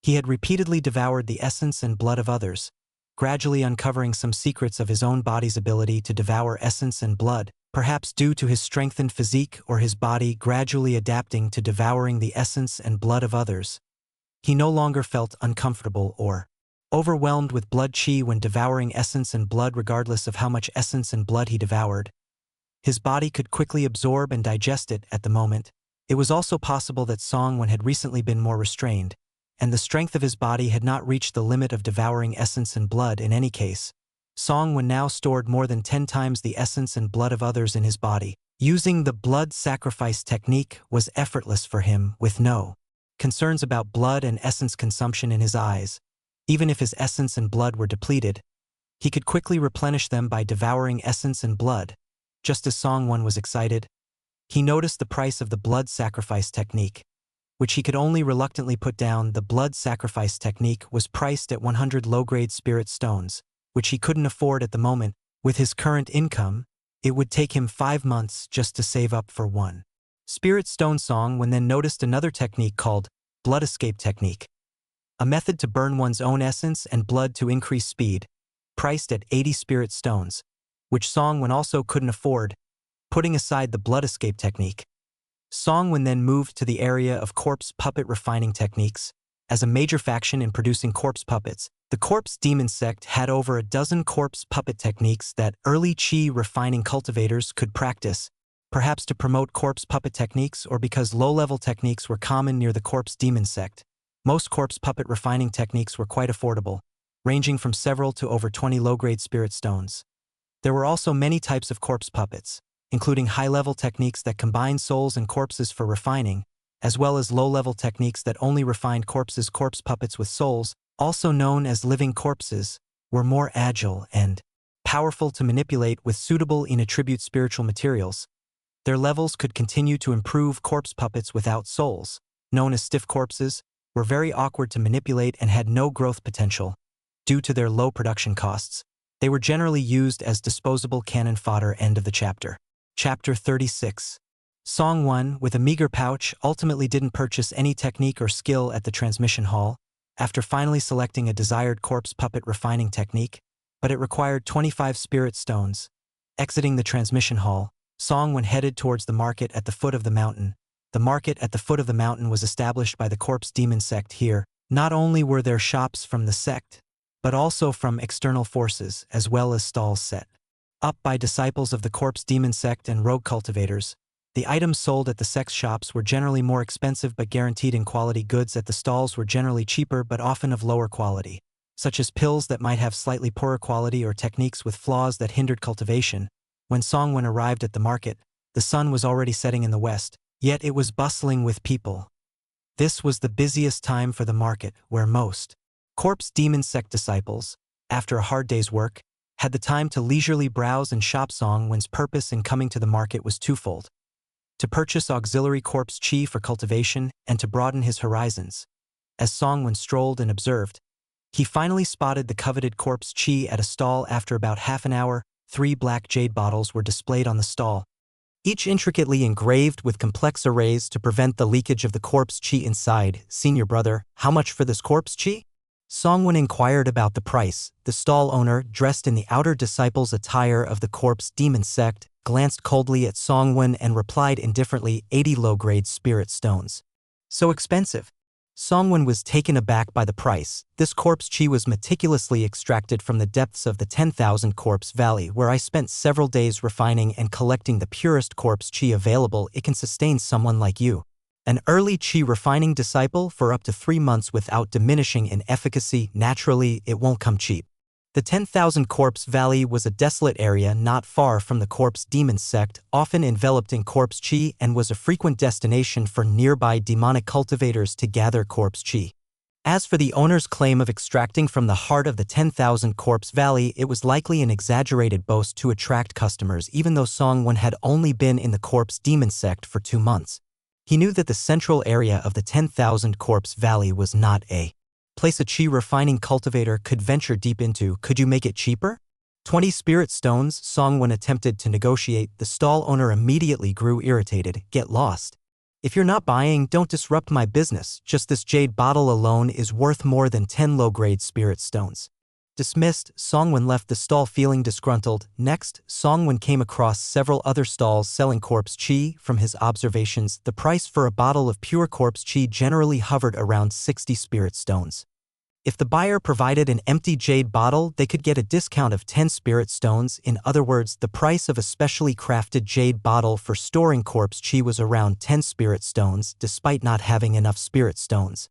Speaker 1: He had repeatedly devoured the essence and blood of others, gradually uncovering some secrets of his own body's ability to devour essence and blood, perhaps due to his strengthened physique or his body gradually adapting to devouring the essence and blood of others. He no longer felt uncomfortable or overwhelmed with blood chi when devouring essence and blood regardless of how much essence and blood he devoured. His body could quickly absorb and digest it at the moment. It was also possible that Song-Wen had recently been more restrained, and the strength of his body had not reached the limit of devouring essence and blood. In any case, Song-Wen now stored more than 10 times the essence and blood of others in his body. Using the blood sacrifice technique was effortless for him, with no concerns about blood and essence consumption in his eyes. Even if his essence and blood were depleted, he could quickly replenish them by devouring essence and blood. Just as Song-Wen was excited, he noticed the price of the blood sacrifice technique, which he could only reluctantly put down. The blood sacrifice technique was priced at 100 low-grade spirit stones, which he couldn't afford at the moment. With his current income, it would take him 5 months just to save up for one spirit stone. Song-Wen then noticed another technique called blood escape technique, a method to burn one's own essence and blood to increase speed, priced at 80 spirit stones, which Song-Wen also couldn't afford. Putting aside the blood escape technique, Song-Wen then moved to the area of corpse puppet refining techniques. As a major faction in producing corpse puppets, the corpse demon sect had over a dozen corpse puppet techniques that early chi refining cultivators could practice, perhaps to promote corpse puppet techniques or because low-level techniques were common near the corpse demon sect. Most corpse puppet refining techniques were quite affordable, ranging from several to over 20 low-grade spirit stones. There were also many types of corpse puppets, including high-level techniques that combined souls and corpses for refining, as well as low-level techniques that only refined corpses. Corpse puppets with souls, also known as living corpses, were more agile and powerful to manipulate with suitable in-attribute spiritual materials. Their levels could continue to improve. Corpse puppets without souls, known as stiff corpses, were very awkward to manipulate and had no growth potential. Due to their low production costs, they were generally used as disposable cannon fodder. End of the chapter. Chapter 36. Song-Wen, with a meager pouch, ultimately didn't purchase any technique or skill at the transmission hall, after finally selecting a desired corpse puppet refining technique, but it required 25 spirit stones. Exiting the transmission hall, Song-Wen headed towards the market at the foot of the mountain. The market at the foot of the mountain was established by the corpse demon sect. Here, not only were there shops from the sect, but also from external forces, as well as stalls set up by disciples of the corpse demon sect and rogue cultivators. The items sold at the sect's shops were generally more expensive but guaranteed in quality. Goods at the stalls were generally cheaper but often of lower quality, such as pills that might have slightly poorer quality or techniques with flaws that hindered cultivation. When Song-Wen arrived at the market, the sun was already setting in the west, yet it was bustling with people. This was the busiest time for the market, where most corpse demon sect disciples, after a hard day's work, had the time to leisurely browse and shop. Song-Wen's purpose in coming to the market was twofold: to purchase auxiliary corpse chi for cultivation and to broaden his horizons. As Song-Wen strolled and observed, he finally spotted the coveted corpse chi at a stall. After about half an hour, 3 black jade bottles were displayed on the stall, each intricately engraved with complex arrays to prevent the leakage of the corpse chi inside. "Senior brother, how much for this corpse chi?" Song-Wen inquired about the price. The stall owner, dressed in the outer disciple's attire of the corpse demon sect, glanced coldly at Song-Wen and replied indifferently, 80 low-grade spirit stones. "So expensive." Songwon was taken aback by the price. This corpse chi was meticulously extracted from the depths of the 10,000 Corpse Valley, where I spent several days refining and collecting the purest corpse chi available. It can sustain someone like you, an early chi refining disciple, for up to 3 months without diminishing in efficacy. Naturally, it won't come cheap. The 10,000 Corpse Valley was a desolate area not far from the Corpse Demon sect, often enveloped in corpse chi, and was a frequent destination for nearby demonic cultivators to gather corpse chi. As for the owner's claim of extracting from the heart of the 10,000 Corpse Valley, it was likely an exaggerated boast to attract customers, even though Songwon had only been in the Corpse Demon sect for 2 months. He knew that the central area of the 10,000 Corpse Valley was not a place a chi refining cultivator could venture deep into. Could you make it cheaper? 20 spirit stones, Songwon attempted to negotiate. The stall owner immediately grew irritated. Get lost. If you're not buying, don't disrupt my business. Just this jade bottle alone is worth more than 10 low-grade spirit stones. Dismissed, Songwon left the stall feeling disgruntled. Next, Songwon came across several other stalls selling corpse chi. From his observations, the price for a bottle of pure corpse chi generally hovered around 60 spirit stones. If the buyer provided an empty jade bottle, they could get a discount of 10 spirit stones. In other words, the price of a specially crafted jade bottle for storing corpse chi was around 10 spirit stones. Despite not having enough spirit stones,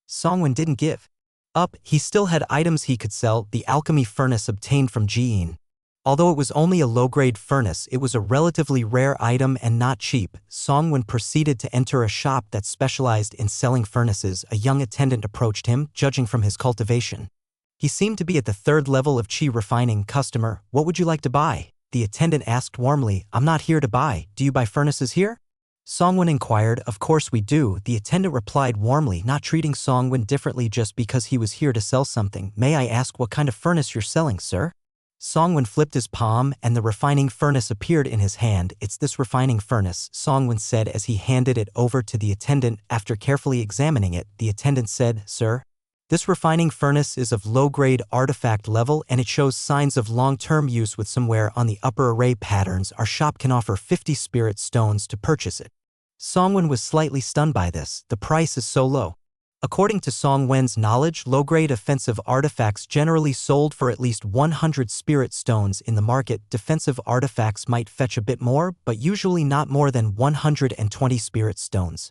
Speaker 1: Songwon didn't give up. He still had items he could sell. The alchemy furnace obtained from Jiin. Although it was only a low-grade furnace, it was a relatively rare item and not cheap. Songwon proceeded to enter a shop that specialized in selling furnaces. A young attendant approached him, judging from his cultivation. He seemed to be at the 3rd level of chi refining. Customer, what would you like to buy? The attendant asked warmly. I'm not here to buy. Do you buy furnaces here? Songwon inquired. Of course we do. The attendant replied warmly, not treating Songwon differently just because he was here to sell something. May I ask what kind of furnace you're selling, sir? Songwon flipped his palm, and the refining furnace appeared in his hand. It's this refining furnace, Songwon said as he handed it over to the attendant. After carefully examining it, the attendant said, Sir, this refining furnace is of low-grade artifact level, and it shows signs of long-term use with some wear on the upper array patterns. Our shop can offer 50 spirit stones to purchase it. Songwon was slightly stunned by this. The price is so low. According to Songwon's knowledge, low-grade offensive artifacts generally sold for at least 100 spirit stones in the market. Defensive artifacts might fetch a bit more, but usually not more than 120 spirit stones.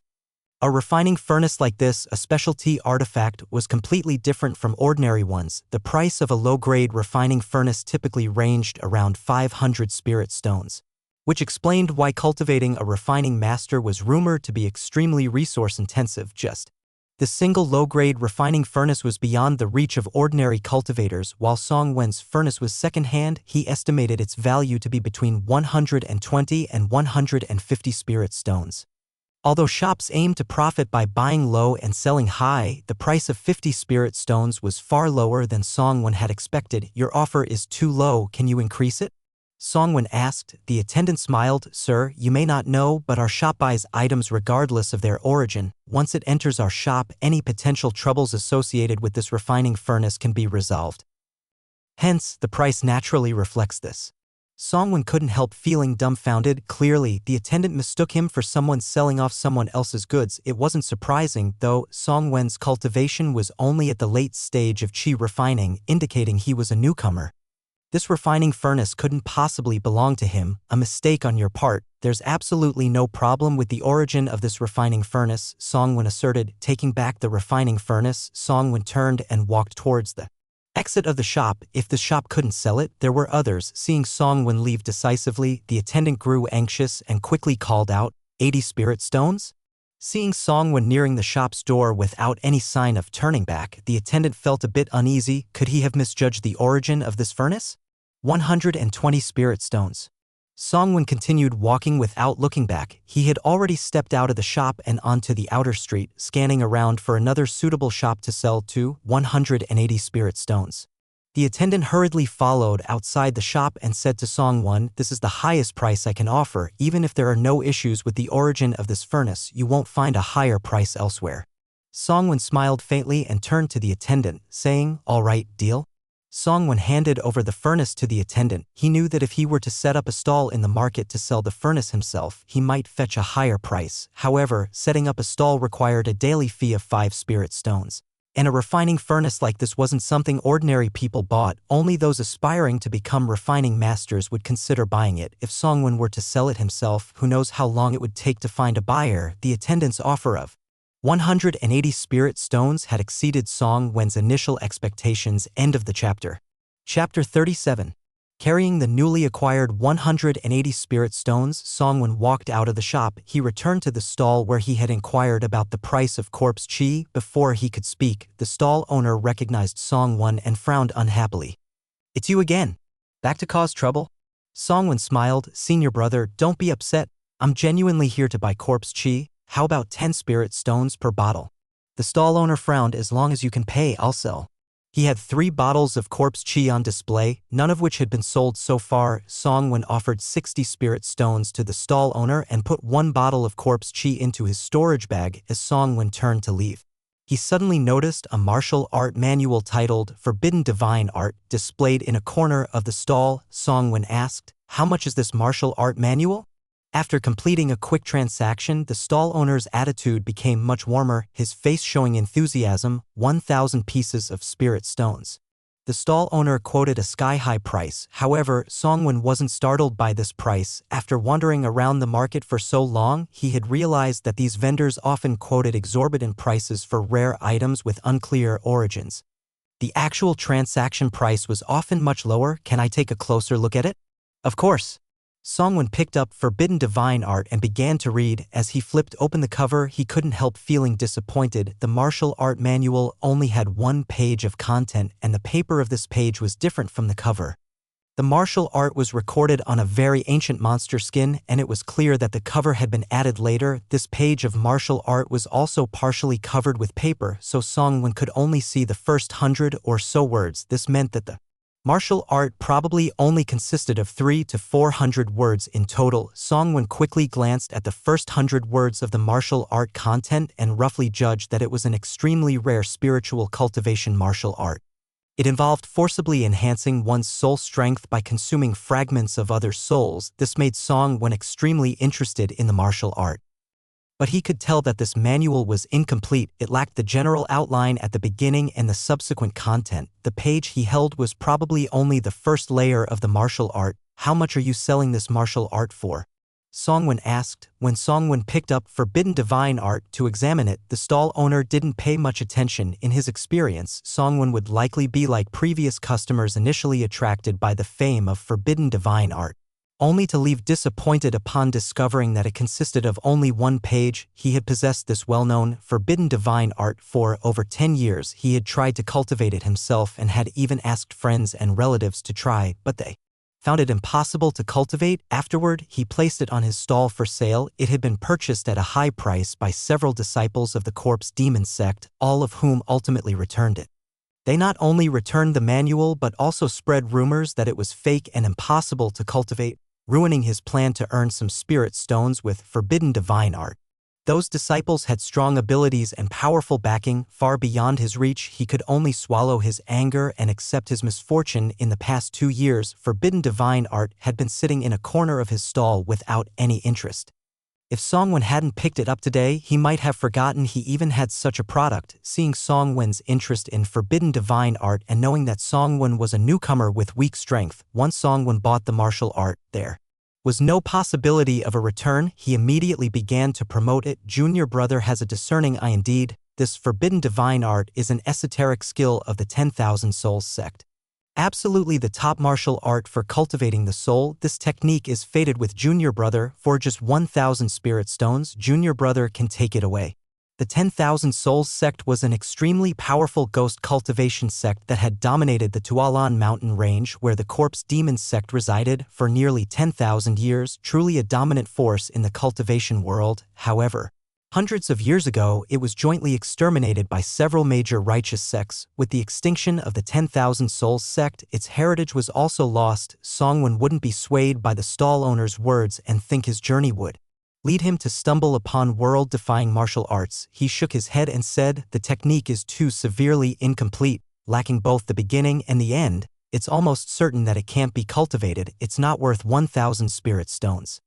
Speaker 1: A refining furnace like this, a specialty artifact, was completely different from ordinary ones. The price of a low-grade refining furnace typically ranged around 500 spirit stones, which explained why cultivating a refining master was rumored to be extremely resource-intensive. Just the single low-grade refining furnace was beyond the reach of ordinary cultivators. While Songwen's furnace was second-hand, he estimated its value to be between 120 and 150 spirit stones. Although shops aimed to profit by buying low and selling high, the price of 50 spirit stones was far lower than Songwen had expected. Your offer is too low, can you increase it? Songwen asked. The attendant smiled. Sir, you may not know, but our shop buys items regardless of their origin. Once it enters our shop, any potential troubles associated with this refining furnace can be resolved. Hence, the price naturally reflects this. Songwen couldn't help feeling dumbfounded. Clearly, the attendant mistook him for someone selling off someone else's goods. It wasn't surprising, though. Songwen's cultivation was only at the late stage of chi refining, indicating he was a newcomer. This refining furnace couldn't possibly belong to him. A mistake on your part. There's absolutely no problem with the origin of this refining furnace, Songwen asserted. Taking back the refining furnace, Songwen turned and walked towards the exit of the shop. If the shop couldn't sell it, there were others. Seeing Songwen leave decisively, the attendant grew anxious and quickly called out, 80 spirit stones? Seeing Songwen nearing the shop's door without any sign of turning back, the attendant felt a bit uneasy. Could he have misjudged the origin of this furnace? 120 spirit stones. Songwen continued walking without looking back. He had already stepped out of the shop and onto the outer street, scanning around for another suitable shop to sell to. 180 spirit stones. The attendant hurriedly followed outside the shop and said to Songwen, this is the highest price I can offer. Even if there are no issues with the origin of this furnace, you won't find a higher price elsewhere. Songwen smiled faintly and turned to the attendant, saying, all right, deal? Songwon handed over the furnace to the attendant. He knew that if he were to set up a stall in the market to sell the furnace himself, he might fetch a higher price. However, setting up a stall required a daily fee of 5 spirit stones. And a refining furnace like this wasn't something ordinary people bought. Only those aspiring to become refining masters would consider buying it. If Songwon were to sell it himself, who knows how long it would take to find a buyer. The attendant's offer of 180 spirit stones had exceeded Songwon's initial expectations. End of the chapter. Chapter 37. Carrying the newly acquired 180 spirit stones, Songwon walked out of the shop. He returned to the stall where he had inquired about the price of corpse chi. Before he could speak, the stall owner recognized Songwon and frowned unhappily. "It's you again. Back to cause trouble?" Songwon smiled. "Senior brother, don't be upset. I'm genuinely here to buy corpse chi. How about 10 spirit stones per bottle?" The stall owner frowned. "As long as you can pay, I'll sell." He had 3 bottles of corpse chi on display, none of which had been sold so far. Songwon offered 60 spirit stones to the stall owner and put 1 bottle of corpse chi into his storage bag. As Songwon turned to leave, he suddenly noticed a martial art manual titled Forbidden Divine Art displayed in a corner of the stall. Songwon asked, "How much is this martial art manual?" After completing a quick transaction, the stall owner's attitude became much warmer, his face showing enthusiasm. 1,000 pieces of spirit stones. The stall owner quoted a sky-high price. However, Songwon wasn't startled by this price. After wandering around the market for so long, he had realized that these vendors often quoted exorbitant prices for rare items with unclear origins. The actual transaction price was often much lower. "Can I take a closer look at it?" "Of course." Songwon picked up Forbidden Divine Art and began to read. As he flipped open the cover, he couldn't help feeling disappointed. The martial art manual only had 1 page of content, and the paper of this page was different from the cover. The martial art was recorded on a very ancient monster skin, and it was clear that the cover had been added later. This page of martial art was also partially covered with paper, so Songwon could only see the first 100 or so words. This meant that the martial art probably only consisted of 300 to 400 words in total. Songwon quickly glanced at the first 100 words of the martial art content and roughly judged that it was an extremely rare spiritual cultivation martial art. It involved forcibly enhancing one's soul strength by consuming fragments of other souls. This made Songwon extremely interested in the martial art. But he could tell that this manual was incomplete. It lacked the general outline at the beginning and the subsequent content. The page he held was probably only the first layer of the martial art. "How much are you selling this martial art for?" Songwon asked. When Songwon picked up Forbidden Divine Art to examine it, the stall owner didn't pay much attention. In his experience, Songwon would likely be like previous customers, initially attracted by the fame of Forbidden Divine Art, only to leave disappointed upon discovering that it consisted of only 1 page. He had possessed this well-known Forbidden Divine Art for over 10 years. He had tried to cultivate it himself and had even asked friends and relatives to try, but they found it impossible to cultivate. Afterward, he placed it on his stall for sale. It had been purchased at a high price by several disciples of the Corpse Demon sect, all of whom ultimately returned it. They not only returned the manual but also spread rumors that it was fake and impossible to cultivate, ruining his plan to earn some spirit stones with Forbidden Divine Art. Those disciples had strong abilities and powerful backing, far beyond his reach. He could only swallow his anger and accept his misfortune. In the past 2 years, Forbidden Divine Art had been sitting in a corner of his stall without any interest. If Songwon hadn't picked it up today, he might have forgotten he even had such a product. Seeing Songwon's interest in Forbidden Divine Art and knowing that Songwon was a newcomer with weak strength, once Songwon bought the martial art, there was no possibility of a return. He immediately began to promote it. "Junior brother has a discerning eye indeed. This Forbidden Divine Art is an esoteric skill of the 10,000 Souls sect. Absolutely the top martial art for cultivating the soul. This technique is fated with Junior brother. For just 1,000 spirit stones, Junior brother can take it away." The 10,000 Souls sect was an extremely powerful ghost cultivation sect that had dominated the Tualan mountain range where the Corpse Demon sect resided for nearly 10,000 years, truly a dominant force in the cultivation world. However, hundreds of years ago, it was jointly exterminated by several major righteous sects. With the extinction of the 10,000 Souls sect, its heritage was also lost. Songwon wouldn't be swayed by the stall owner's words and think his journey would lead him to stumble upon world-defying martial arts. He shook his head and said, "The technique is too severely incomplete. lacking both the beginning and the end, it's almost certain that it can't be cultivated. It's not worth 1,000 spirit stones.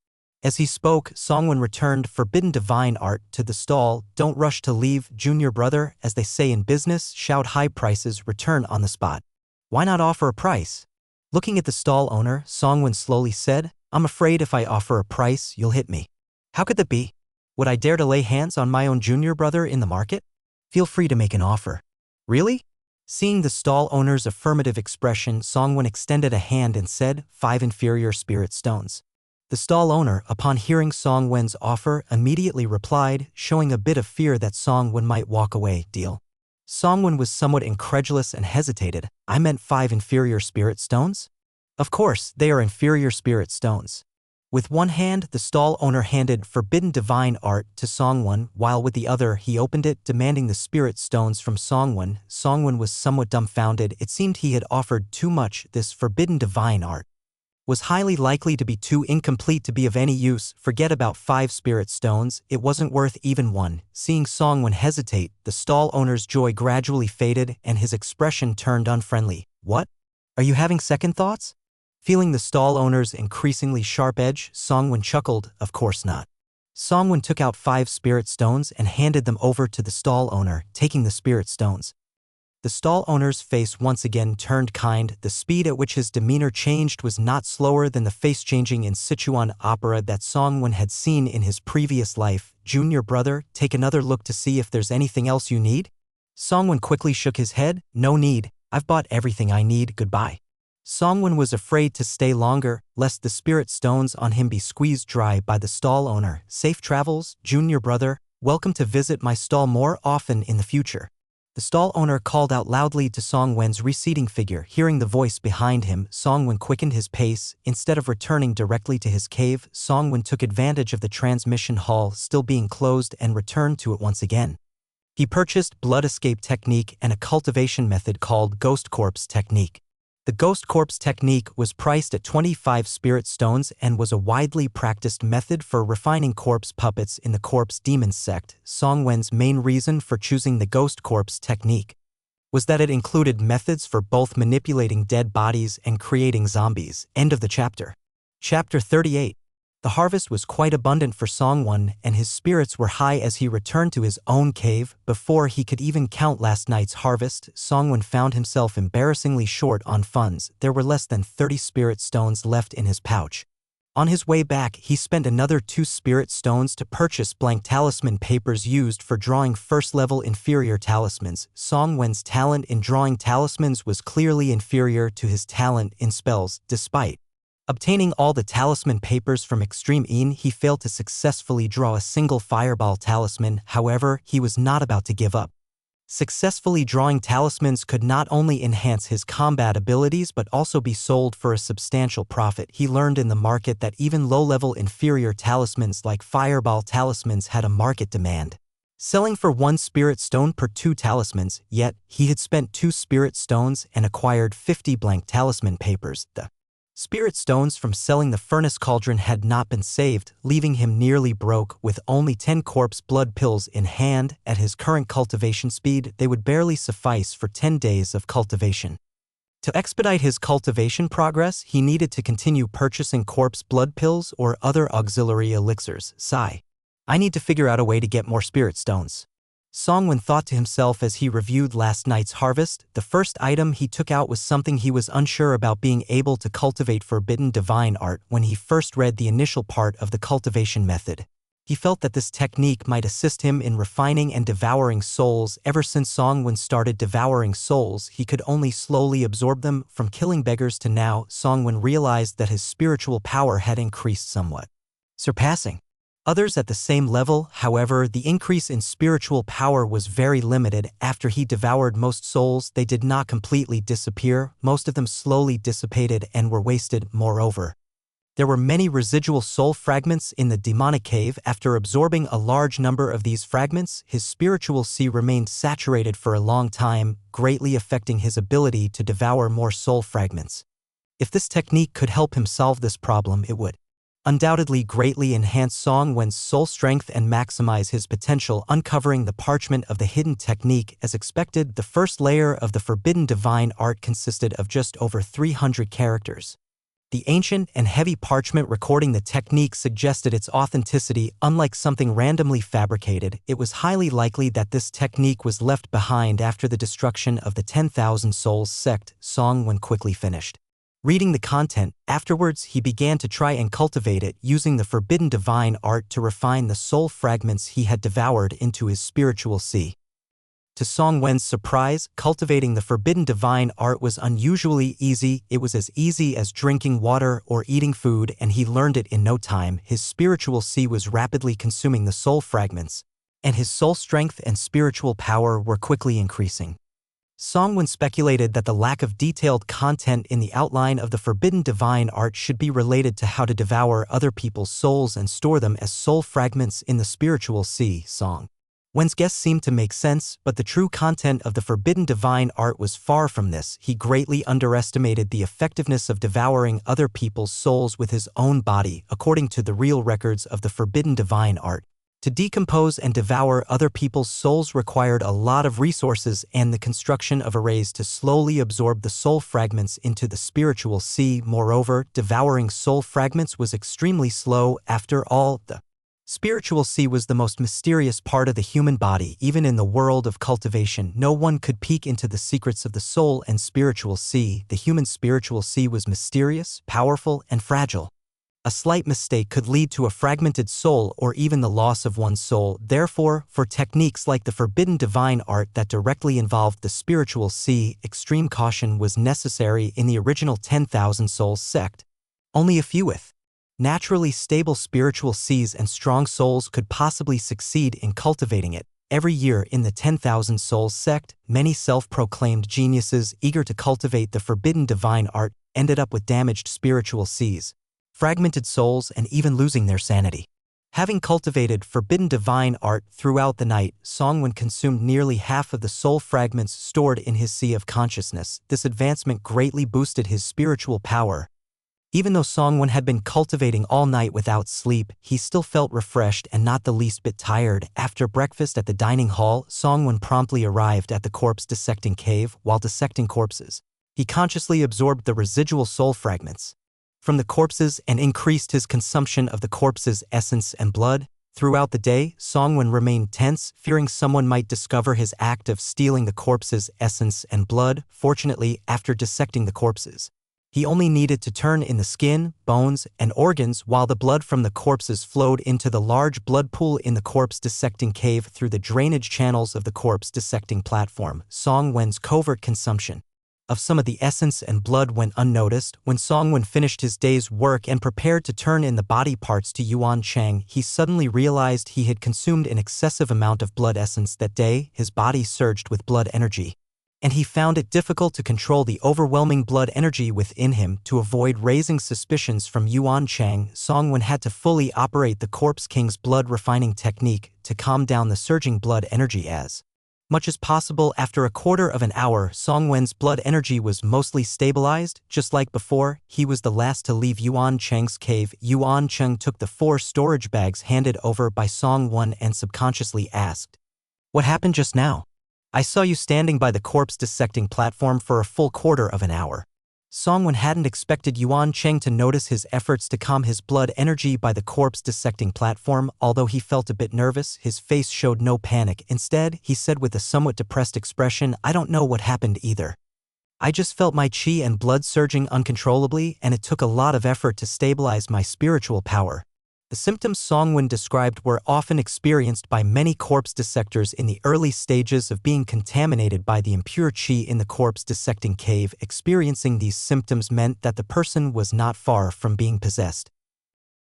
Speaker 1: As he spoke, Songwon returned forbidden divine art to the stall. Don't rush to leave, junior brother, as they say in business, shout high prices, return on the spot. Why not offer a price? Looking at the stall owner, Songwon slowly said, I'm afraid if I offer a price, you'll hit me. How could that be? Would I dare to lay hands on my own junior brother in the market? Feel free to make an offer. Really? Seeing the stall owner's affirmative expression, Songwon extended a hand and said, 5 inferior spirit stones. The stall owner, upon hearing Songwon's offer, immediately replied, showing a bit of fear that Songwon might walk away. Deal. Songwon was somewhat incredulous and hesitated. I meant 5 inferior spirit stones? Of course, they are inferior spirit stones. With one hand, the stall owner handed forbidden divine art to Songwon, while with the other he opened it, demanding the spirit stones from Songwon. Songwon was somewhat dumbfounded. It seemed he had offered too much. This forbidden divine art was highly likely to be too incomplete to be of any use. Forget about 5 spirit stones, it wasn't worth even 1. Seeing Songwon hesitate, the stall owner's joy gradually faded and his expression turned unfriendly. What? Are you having second thoughts? Feeling the stall owner's increasingly sharp edge, Songwon chuckled, of course not. Songwon took out 5 spirit stones and handed them over to the stall owner, taking the spirit stones. The stall owner's face once again turned kind. The speed at which his demeanor changed was not slower than the face changing in Sichuan opera that Songwon had seen in his previous life. Junior brother, take another look to see if there's anything else you need? Songwon quickly shook his head. No need, I've bought everything I need, goodbye. Songwon was afraid to stay longer, lest the spirit stones on him be squeezed dry by the stall owner. Safe travels, junior brother, welcome to visit my stall more often in the future. The stall owner called out loudly to Songwon's receding figure. Hearing the voice behind him, Songwon quickened his pace. Instead of returning directly to his cave, Songwon took advantage of the transmission hall still being closed and returned to it once again. He purchased blood escape technique and a cultivation method called ghost corpse technique. The ghost corpse technique was priced at 25 spirit stones and was a widely practiced method for refining corpse puppets in the corpse demon sect. Songwon's main reason for choosing the ghost corpse technique was that it included methods for both manipulating dead bodies and creating zombies. End of the chapter. Chapter 38. The harvest was quite abundant for Songwon, and his spirits were high as he returned to his own cave. Before he could even count last night's harvest, Songwon found himself embarrassingly short on funds. There were less than 30 spirit stones left in his pouch. On his way back, he spent another 2 spirit stones to purchase blank talisman papers used for drawing first-level inferior talismans. Songwon's talent in drawing talismans was clearly inferior to his talent in spells. Despite obtaining all the talisman papers from Extreme Een, he failed to successfully draw a single fireball talisman. However, he was not about to give up. Successfully drawing talismans could not only enhance his combat abilities but also be sold for a substantial profit. He learned in the market that even low-level inferior talismans like fireball talismans had a market demand, selling for 1 spirit stone per 2 talismans, yet he had spent 2 spirit stones and acquired 50 blank talisman papers. The spirit stones from selling the furnace cauldron had not been saved, leaving him nearly broke. With only 10 corpse blood pills in hand, at his current cultivation speed, they would barely suffice for 10 days of cultivation. To expedite his cultivation progress, he needed to continue purchasing corpse blood pills or other auxiliary elixirs. Sigh. I need to figure out a way to get more spirit stones. Songwon thought to himself as he reviewed last night's harvest. The first item he took out was something he was unsure about: being able to cultivate forbidden divine art. When he first read the initial part of the cultivation method, he felt that this technique might assist him in refining and devouring souls. Ever since Songwon started devouring souls, he could only slowly absorb them. From killing beggars to now, Songwon realized that his spiritual power had increased somewhat, surpassing others at the same level. However, the increase in spiritual power was very limited. After he devoured most souls, they did not completely disappear. Most of them slowly dissipated and were wasted. Moreover, there were many residual soul fragments in the demonic cave. After absorbing a large number of these fragments, his spiritual sea remained saturated for a long time, greatly affecting his ability to devour more soul fragments. If this technique could help him solve this problem, it would. undoubtedly greatly enhance Song Wen's soul strength and maximize his potential. Uncovering the parchment of the hidden technique. As expected, the first layer of the forbidden divine art consisted of just over 300 characters. The ancient and heavy parchment recording the technique suggested its authenticity. Unlike something randomly fabricated, it was highly likely that this technique was left behind after the destruction of the 10,000 Souls sect. Song Wen quickly finished reading the content. Afterwards, he began to try and cultivate it, using the forbidden divine art to refine the soul fragments he had devoured into his spiritual sea. To Song Wen's surprise, cultivating the forbidden divine art was unusually easy. It was as easy as drinking water or eating food, and he learned it in no time. His spiritual sea was rapidly consuming the soul fragments, and his soul strength and spiritual power were quickly increasing. Song Wen speculated that the lack of detailed content in the outline of the forbidden divine art should be related to how to devour other people's souls and store them as soul fragments in the spiritual sea. Song Wen's guess seemed to make sense, but the true content of the forbidden divine art was far from this. He greatly underestimated the effectiveness of devouring other people's souls with his own body. According to the real records of the forbidden divine art, to decompose and devour other people's souls required a lot of resources and the construction of arrays to slowly absorb the soul fragments into the spiritual sea. Moreover, devouring soul fragments was extremely slow. After all, the spiritual sea was the most mysterious part of the human body. Even in the world of cultivation, no one could peek into the secrets of the soul and spiritual sea. The human spiritual sea was mysterious, powerful, and fragile. A slight mistake could lead to a fragmented soul or even the loss of one's soul. Therefore, for techniques like the forbidden divine art that directly involved the spiritual sea, extreme caution was necessary. In the original 10,000 Souls sect, only a few with naturally stable spiritual seas and strong souls could possibly succeed in cultivating it. Every year in the 10,000 Souls sect, many self-proclaimed geniuses eager to cultivate the forbidden divine art ended up with damaged spiritual seas, fragmented souls, and even losing their sanity. Having cultivated forbidden divine art throughout the night, Song Wen consumed nearly half of the soul fragments stored in his sea of consciousness. This advancement greatly boosted his spiritual power. Even though Song Wen had been cultivating all night without sleep, he still felt refreshed and not the least bit tired. After breakfast at the dining hall, Song Wen promptly arrived at the corpse dissecting cave. While dissecting corpses, he consciously absorbed the residual soul fragments from the corpses and increased his consumption of the corpse's essence and blood. Throughout the day, Song Wen remained tense, fearing someone might discover his act of stealing the corpse's essence and blood. Fortunately, after dissecting the corpses, he only needed to turn in the skin, bones, and organs while the blood from the corpses flowed into the large blood pool in the corpse dissecting cave through the drainage channels of the corpse dissecting platform. Song Wen's covert consumption of some of the essence and blood went unnoticed. When Song Wen finished his day's work and prepared to turn in the body parts to Yuan Chang, he suddenly realized he had consumed an excessive amount of blood essence that day. His body surged with blood energy, and he found it difficult to control the overwhelming blood energy within him. To avoid raising suspicions from Yuan Chang, Song Wen had to fully operate the Corpse King's blood refining technique to calm down the surging blood energy as much as possible. After a quarter of an hour, Song Wen's blood energy was mostly stabilized. Just like before, he was the last to leave Yuan Chang's cave. Yuan Chang took the 4 storage bags handed over by Song Wen and subconsciously asked, "What happened just now? I saw you standing by the corpse dissecting platform for a full quarter of an hour." Song Wen hadn't expected Yuan Chang to notice his efforts to calm his blood energy by the corpse dissecting platform. Although he felt a bit nervous, his face showed no panic. Instead, he said with a somewhat depressed expression, "I don't know what happened either. I just felt my chi and blood surging uncontrollably, and it took a lot of effort to stabilize my spiritual power." The symptoms Song Wen described were often experienced by many corpse dissectors in the early stages of being contaminated by the impure qi in the corpse dissecting cave. Experiencing these symptoms meant that the person was not far from being possessed.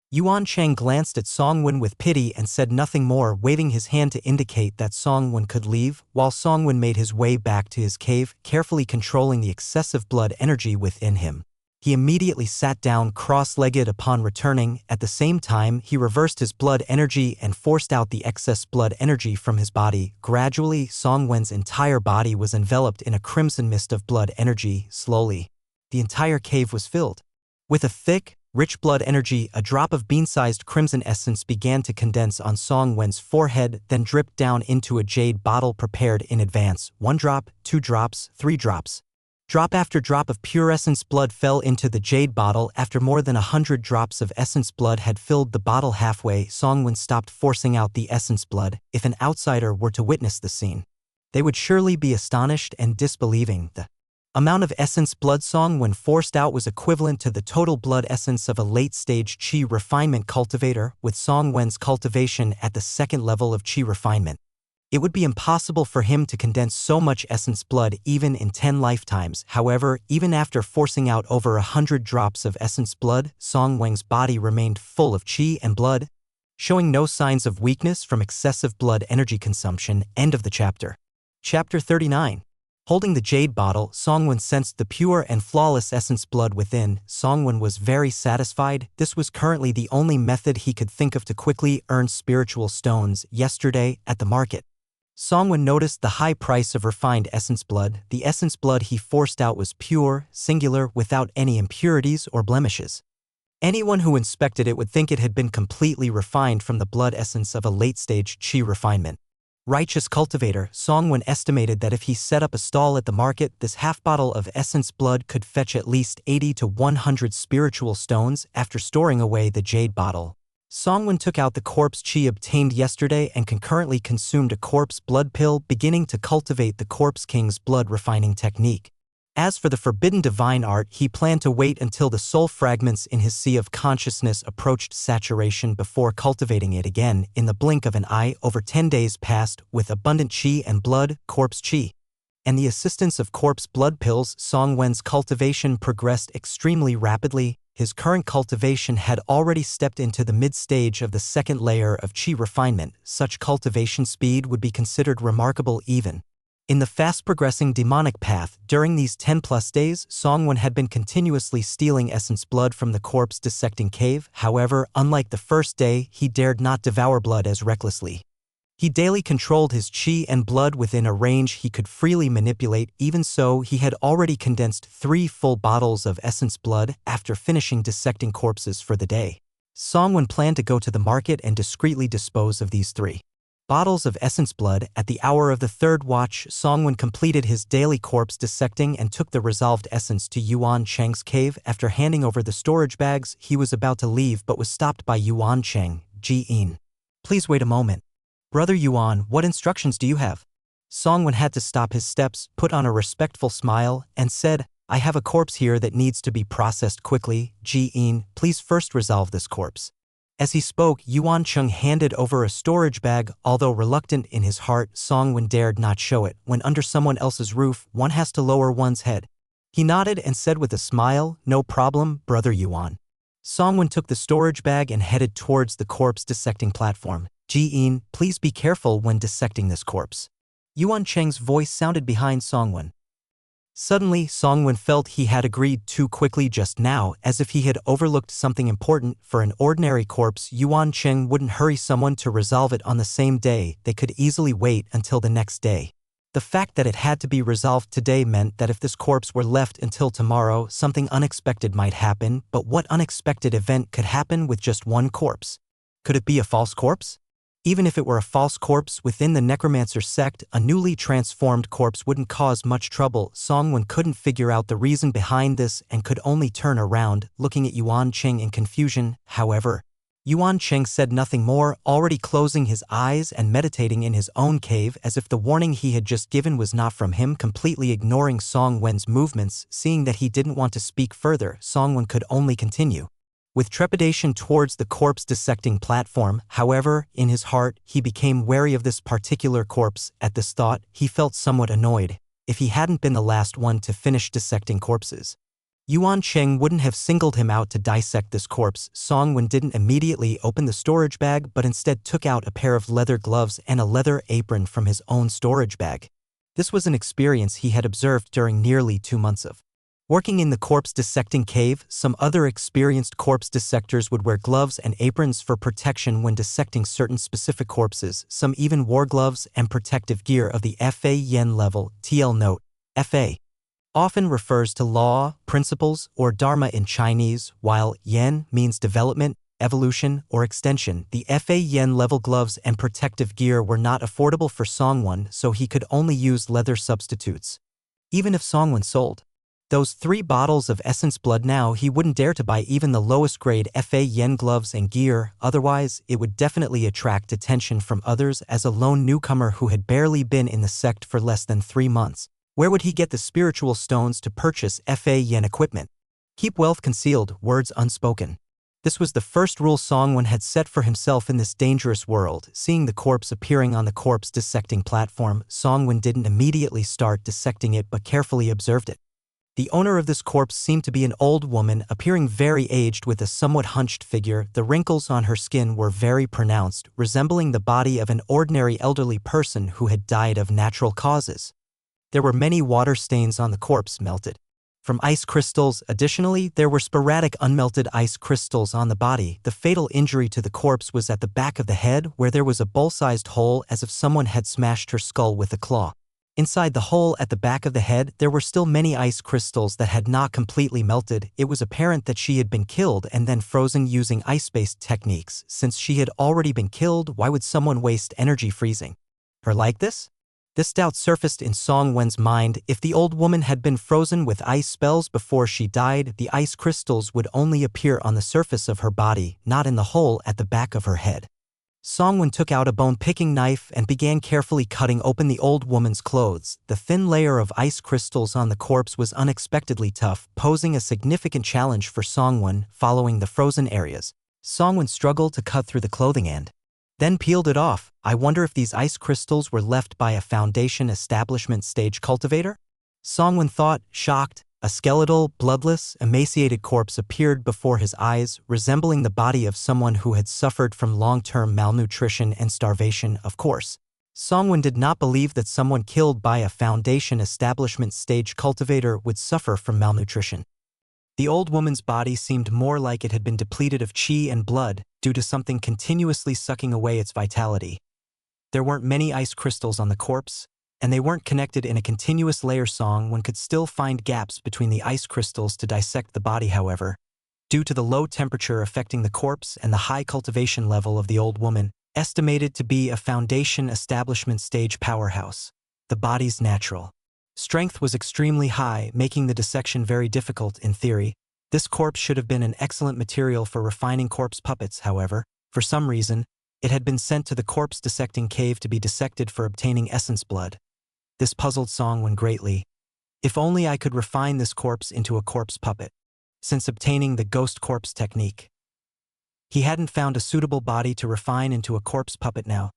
Speaker 1: Yuan Chang glanced at Song Wen with pity and said nothing more, waving his hand to indicate that Song Wen could leave. While Song Wen made his way back to his cave, carefully controlling the excessive blood energy within him, he immediately sat down cross-legged upon returning. At the same time, he reversed his blood energy and forced out the excess blood energy from his body. Gradually, Song Wen's entire body was enveloped in a crimson mist of blood energy. Slowly, the entire cave was filled with a thick, Rich blood energy, a drop of bean-sized crimson essence began to condense on Song Wen's forehead, then dripped down into a jade bottle prepared in advance. 1 drop, 2 drops, 3 drops. Drop after drop of pure essence blood fell into the jade bottle. After more than 100 drops of essence blood had filled the bottle halfway, Song Wen stopped forcing out the essence blood. If an outsider were to witness the scene, they would surely be astonished and disbelieving. The amount of essence blood Song Wen forced out was equivalent to the total blood essence of a late-stage Qi refinement cultivator, with Song Wen's cultivation at the second level of Qi refinement. It would be impossible for him to condense so much essence blood even in 10 lifetimes. However, even after forcing out over 100 drops of essence blood, Song Wen's body remained full of qi and blood, showing no signs of weakness from excessive blood energy consumption. End of the chapter. Chapter 39. Holding the jade bottle, Song Wen sensed the pure and flawless essence blood within. Song Wen was very satisfied. This was currently the only method he could think of to quickly earn spiritual stones. Yesterday, at the market, Song Wen noticed the high price of refined essence blood. The essence blood he forced out was pure, singular, without any impurities or blemishes. Anyone who inspected it would think it had been completely refined from the blood essence of a late-stage Qi refinement. Righteous cultivator, Song Wen estimated that if he set up a stall at the market, this half bottle of essence blood could fetch at least 80 to 100 spiritual stones. After storing away the jade bottle, Song Wen took out the corpse qi obtained yesterday and concurrently consumed a corpse blood pill, beginning to cultivate the corpse king's blood refining technique. As for the forbidden divine art, he planned to wait until the soul fragments in his sea of consciousness approached saturation before cultivating it again. In the blink of an eye, over 10 days passed, with abundant qi and blood, corpse qi, and the assistance of corpse blood pills. Song Wen's cultivation progressed extremely rapidly. His current cultivation had already stepped into the mid-stage of the second layer of qi refinement. Such cultivation speed would be considered remarkable even in the fast-progressing demonic path. During these 10+ days, Song Wen had been continuously stealing essence blood from the corpse dissecting cave. However, unlike the first day, he dared not devour blood as recklessly. He daily controlled his qi and blood within a range he could freely manipulate. Even so, he had already condensed 3 full bottles of essence blood after finishing dissecting corpses for the day. Song Wen planned to go to the market and discreetly dispose of these 3 bottles of essence blood. At the hour of the 3rd watch, Song Wen completed his daily corpse dissecting and took the resolved essence to Yuan Cheng's cave. After handing over the storage bags, he was about to leave but was stopped by Yuan Cheng. Ji-in, please wait a moment. Brother Yuan, what instructions do you have? Song Wen had to stop his steps, put on a respectful smile, and said, I have a corpse here that needs to be processed quickly. Ji-in, please first resolve this corpse. As he spoke, Yuan Cheng handed over a storage bag. Although reluctant in his heart, Song Wen dared not show it. When under someone else's roof, one has to lower one's head. He nodded and said with a smile, no problem, Brother Yuan. Song Wen took the storage bag and headed towards the corpse dissecting platform. Ji-in, please be careful when dissecting this corpse. Yuan Cheng's voice sounded behind Song Wen. Suddenly, Song Wen felt he had agreed too quickly just now, as if he had overlooked something important. For an ordinary corpse, Yuan Cheng wouldn't hurry someone to resolve it on the same day. They could easily wait until the next day. The fact that it had to be resolved today meant that if this corpse were left until tomorrow, something unexpected might happen. But what unexpected event could happen with just one corpse? Could it be a false corpse? Even if it were a false corpse within the necromancer sect, a newly transformed corpse wouldn't cause much trouble. Song Wen couldn't figure out the reason behind this and could only turn around, looking at Yuan Cheng in confusion. However, Yuan Cheng said nothing more, already closing his eyes and meditating in his own cave as if the warning he had just given was not from him. Completely ignoring Song Wen's movements, seeing that he didn't want to speak further, Song Wen could only continue with trepidation towards the corpse dissecting platform. However, in his heart, he became wary of this particular corpse. At this thought, he felt somewhat annoyed. If he hadn't been the last one to finish dissecting corpses, Yuan Cheng wouldn't have singled him out to dissect this corpse. Song Wen didn't immediately open the storage bag but instead took out a pair of leather gloves and a leather apron from his own storage bag. This was an experience he had observed during nearly 2 months of working in the corpse dissecting cave. Some other experienced corpse dissectors would wear gloves and aprons for protection when dissecting certain specific corpses. Some even wore gloves and protective gear of the FA Yen level. TL note, FA often refers to law, principles, or dharma in Chinese, while yen means development, evolution, or extension. The FA yen level gloves and protective gear were not affordable for Songwon, so he could only use leather substitutes. Even if Songwon sold those 3 bottles of essence blood now, he wouldn't dare to buy even the lowest grade FA yen gloves and gear, otherwise it would definitely attract attention from others as a lone newcomer who had barely been in the sect for less than 3 months. Where would he get the spiritual stones to purchase FA yen equipment? Keep wealth concealed, words unspoken. This was the first rule Songwon had set for himself in this dangerous world. Seeing the corpse appearing on the corpse dissecting platform, Songwon didn't immediately start dissecting it but carefully observed it. The owner of this corpse seemed to be an old woman, appearing very aged with a somewhat hunched figure. The wrinkles on her skin were very pronounced, resembling the body of an ordinary elderly person who had died of natural causes. There were many water stains on the corpse, melted from ice crystals. Additionally, there were sporadic unmelted ice crystals on the body. The fatal injury to the corpse was at the back of the head, where there was a bowl-sized hole as if someone had smashed her skull with a claw. Inside the hole at the back of the head, there were still many ice crystals that had not completely melted. It was apparent that she had been killed and then frozen using ice-based techniques. Since she had already been killed, why would someone waste energy freezing her like this? This doubt surfaced in Songwen's mind. If the old woman had been frozen with ice spells before she died, the ice crystals would only appear on the surface of her body, not in the hole at the back of her head. Songwen took out a bone-picking knife and began carefully cutting open the old woman's clothes. The thin layer of ice crystals on the corpse was unexpectedly tough, posing a significant challenge for Songwen. Following the frozen areas, Songwen struggled to cut through the clothing and then peeled it off. I wonder if these ice crystals were left by a Foundation establishment stage cultivator? Songwen thought, shocked. A skeletal, bloodless, emaciated corpse appeared before his eyes, resembling the body of someone who had suffered from long-term malnutrition and starvation. Of course, Songwen did not believe that someone killed by a Foundation establishment stage cultivator would suffer from malnutrition. The old woman's body seemed more like it had been depleted of qi and blood due to something continuously sucking away its vitality. There weren't many ice crystals on the corpse, and they weren't connected in a continuous layer. Songwen could still find gaps between the ice crystals to dissect the body. However, due to the low temperature affecting the corpse and the high cultivation level of the old woman, estimated to be a Foundation establishment stage powerhouse, the body's natural strength was extremely high, making the dissection very difficult. In theory, this corpse should have been an excellent material for refining corpse puppets. However, for some reason, it had been sent to the corpse dissecting cave to be dissected for obtaining essence blood. This puzzled Songwen greatly. If only I could refine this corpse into a corpse puppet. Since obtaining the ghost corpse technique, he hadn't found a suitable body to refine into a corpse puppet now.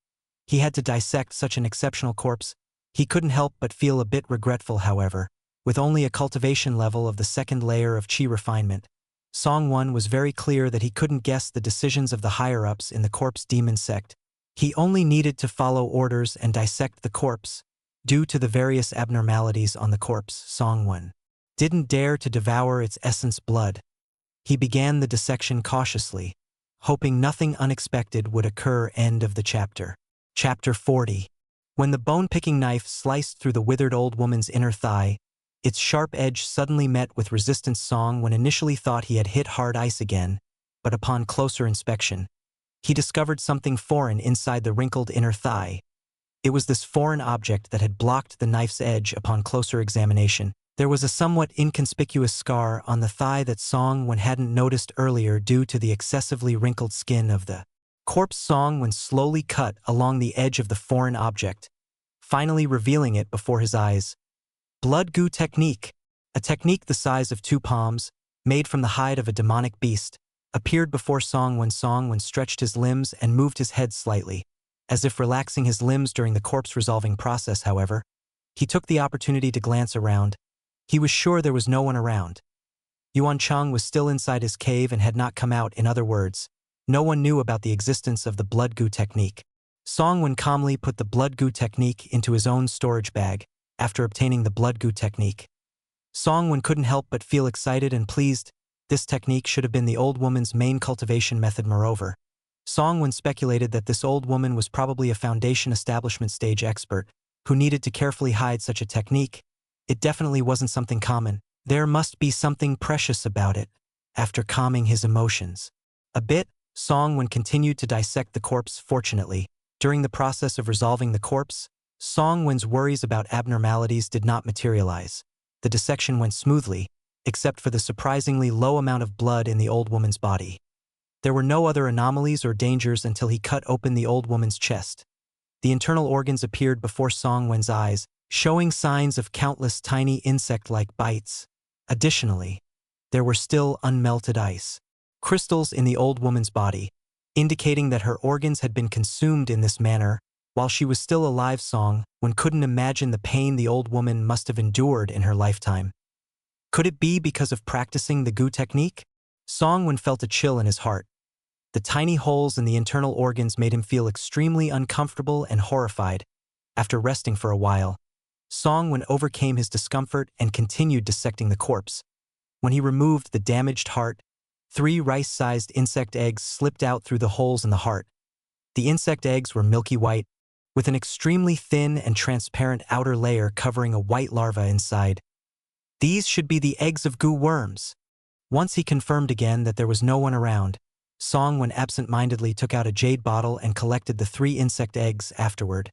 Speaker 1: He had to dissect such an exceptional corpse. He couldn't help but feel a bit regretful. However, with only a cultivation level of the second layer of qi refinement, Songwon was very clear that he couldn't guess the decisions of the higher-ups in the corpse demon sect. He only needed to follow orders and dissect the corpse. Due to the various abnormalities on the corpse, Songwon didn't dare to devour its essence blood. He began the dissection cautiously, hoping nothing unexpected would occur. End of the chapter. Chapter 40. When the bone-picking knife sliced through the withered old woman's inner thigh, its sharp edge suddenly met with resistance. Songwon initially thought he had hit hard ice again, but upon closer inspection, he discovered something foreign inside the wrinkled inner thigh. It was this foreign object that had blocked the knife's edge. Upon closer examination, there was a somewhat inconspicuous scar on the thigh that Songwon hadn't noticed earlier due to the excessively wrinkled skin of the corpse. Songwon slowly cut along the edge of the foreign object, finally revealing it before his eyes. Blood goo technique, a technique the size of 2 palms, made from the hide of a demonic beast, appeared before Songwon. Songwon stretched his limbs and moved his head slightly, as if relaxing his limbs during the corpse-resolving process. However, he took the opportunity to glance around. He was sure there was no one around. Yuan Cheng was still inside his cave and had not come out. In other words, no one knew about the existence of the blood goo technique. Songwon calmly put the blood goo technique into his own storage bag. After obtaining the blood goo technique, Songwon couldn't help but feel excited and pleased. This technique should have been the old woman's main cultivation method. Moreover, Songwon speculated that this old woman was probably a Foundation establishment stage expert who needed to carefully hide such a technique. It definitely wasn't something common. There must be something precious about it. After calming his emotions a bit, Song-won continued to dissect the corpse. Fortunately, during the process of resolving the corpse, Song-won's worries about abnormalities did not materialize. The dissection went smoothly, except for the surprisingly low amount of blood in the old woman's body. There were no other anomalies or dangers until he cut open the old woman's chest. The internal organs appeared before Song-won's eyes, showing signs of countless tiny insect-like bites. Additionally, there were still unmelted ice crystals in the old woman's body, indicating that her organs had been consumed in this manner. While she was still alive, Song-won couldn't imagine the pain the old woman must have endured in her lifetime. Could it be because of practicing the gu technique? Song-won felt a chill in his heart. The tiny holes in the internal organs made him feel extremely uncomfortable and horrified. After resting for a while, Song-won overcame his discomfort and continued dissecting the corpse. When he removed the damaged heart, 3 rice-sized insect eggs slipped out through the holes in the heart. The insect eggs were milky white, with an extremely thin and transparent outer layer covering a white larva inside. These should be the eggs of gu worms. Once he confirmed again that there was no one around, Song-won absent-mindedly took out a jade bottle and collected the 3 insect eggs afterward.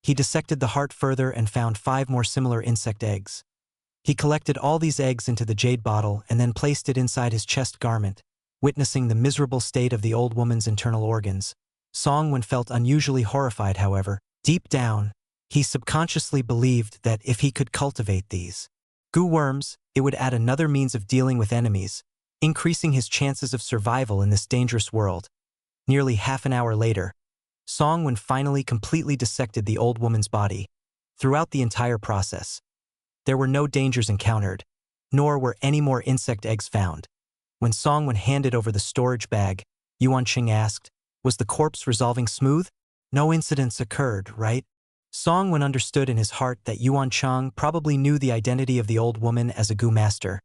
Speaker 1: He dissected the heart further and found 5 more similar insect eggs. He collected all these eggs into the jade bottle and then placed it inside his chest garment. Witnessing the miserable state of the old woman's internal organs, Song-won felt unusually horrified. However, deep down, he subconsciously believed that if he could cultivate these gu worms, it would add another means of dealing with enemies, increasing his chances of survival in this dangerous world. Nearly half an hour later, Song-won finally completely dissected the old woman's body. Throughout the entire process, there were no dangers encountered, nor were any more insect eggs found. When Song-won handed over the storage bag, Yuan Ching asked, "Was the corpse resolving smooth? No incidents occurred, right?" Song-won understood in his heart that Yuan Chang probably knew the identity of the old woman as a gu master.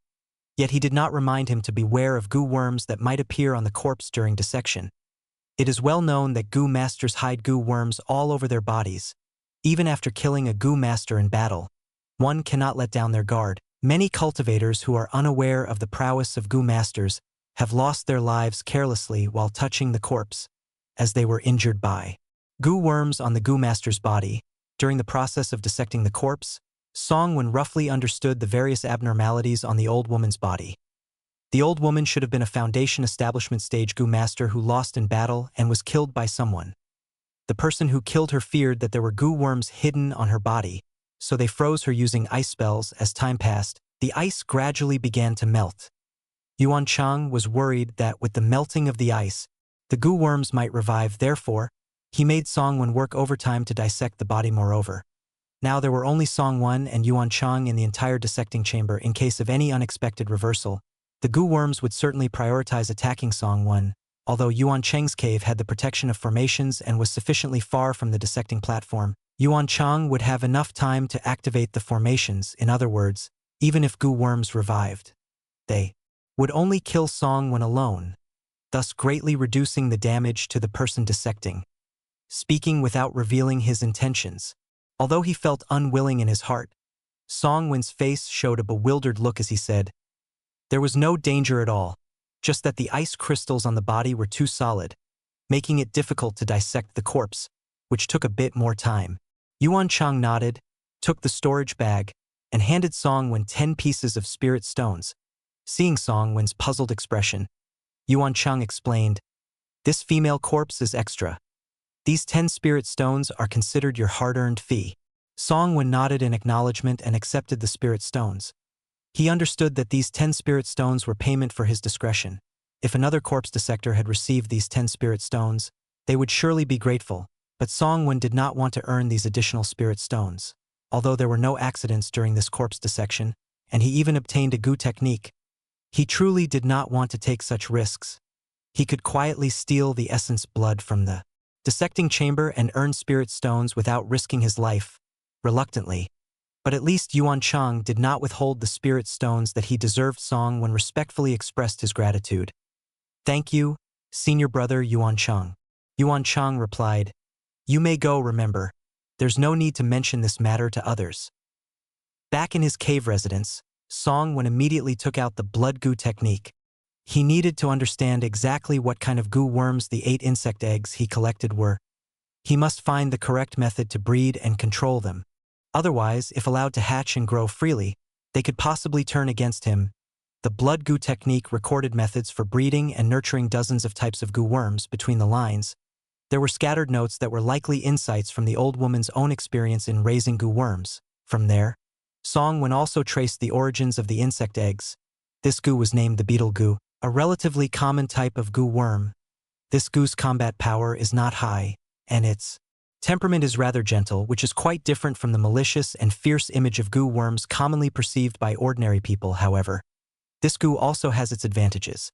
Speaker 1: Yet he did not remind him to beware of gu worms that might appear on the corpse during dissection. It is well known that gu masters hide gu worms all over their bodies. Even after killing a gu master in battle, one cannot let down their guard. Many cultivators who are unaware of the prowess of gu masters have lost their lives carelessly while touching the corpse, as they were injured by gu worms on the gu master's body. During the process of dissecting the corpse, Song-won roughly understood the various abnormalities on the old woman's body. The old woman should have been a Foundation Establishment stage gu master who lost in battle and was killed by someone. The person who killed her feared that there were gu worms hidden on her body, so they froze her using ice spells. As time passed, the ice gradually began to melt. Yuan Chang was worried that with the melting of the ice, the gu worms might revive. Therefore, he made Song-won work overtime to dissect the body. Moreover, now there were only Song-won and Yuan Chang in the entire dissecting chamber. In case of any unexpected reversal, the gu worms would certainly prioritize attacking Song-won. Although Yuan Chang's cave had the protection of formations and was sufficiently far from the dissecting platform, Yuan Chang would have enough time to activate the formations. In other words, even if gu worms revived, they would only kill Song-won alone, thus greatly reducing the damage to the person dissecting. Speaking without revealing his intentions, although he felt unwilling in his heart, Song-won's face showed a bewildered look as he said, "There was no danger at all, just that the ice crystals on the body were too solid, making it difficult to dissect the corpse, which took a bit more time." Yuan Chang nodded, took the storage bag, and handed Song-won 10 pieces of spirit stones. Seeing Song-won's puzzled expression, Yuan Chang explained, "This female corpse is extra. These 10 spirit stones are considered your hard-earned fee." Song-won nodded in acknowledgement and accepted the spirit stones. He understood that these 10 spirit stones were payment for his discretion. If another corpse dissector had received these 10 spirit stones, they would surely be grateful, but Song-won did not want to earn these additional spirit stones. Although there were no accidents during this corpse dissection, and he even obtained a gu technique, he truly did not want to take such risks. He could quietly steal the essence blood from the dissecting chamber and earn spirit stones without risking his life. Reluctantly, but at least Yuan Chang did not withhold the spirit stones that he deserved. Song-won respectfully expressed his gratitude. "Thank you, senior brother Yuan Chang." Yuan Chang replied, "You may go. Remember, there's no need to mention this matter to others." Back in his cave residence, Song immediately took out the blood goo technique. He needed to understand exactly what kind of goo worms the 8 insect eggs he collected were. He must find the correct method to breed and control them. Otherwise, if allowed to hatch and grow freely, they could possibly turn against him. The blood goo technique recorded methods for breeding and nurturing dozens of types of goo worms. Between the lines, there were scattered notes that were likely insights from the old woman's own experience in raising goo worms. From there, Song also traced the origins of the insect eggs. This goo was named the beetle goo, a relatively common type of goo worm. This goo's combat power is not high, and its temperament is rather gentle, which is quite different from the malicious and fierce image of goo worms commonly perceived by ordinary people. However, this goo also has its advantages.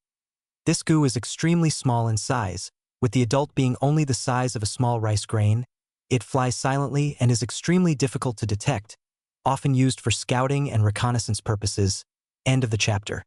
Speaker 1: This goo is extremely small in size, with the adult being only the size of a small rice grain. It flies silently and is extremely difficult to detect, often used for scouting and reconnaissance purposes. End of the chapter.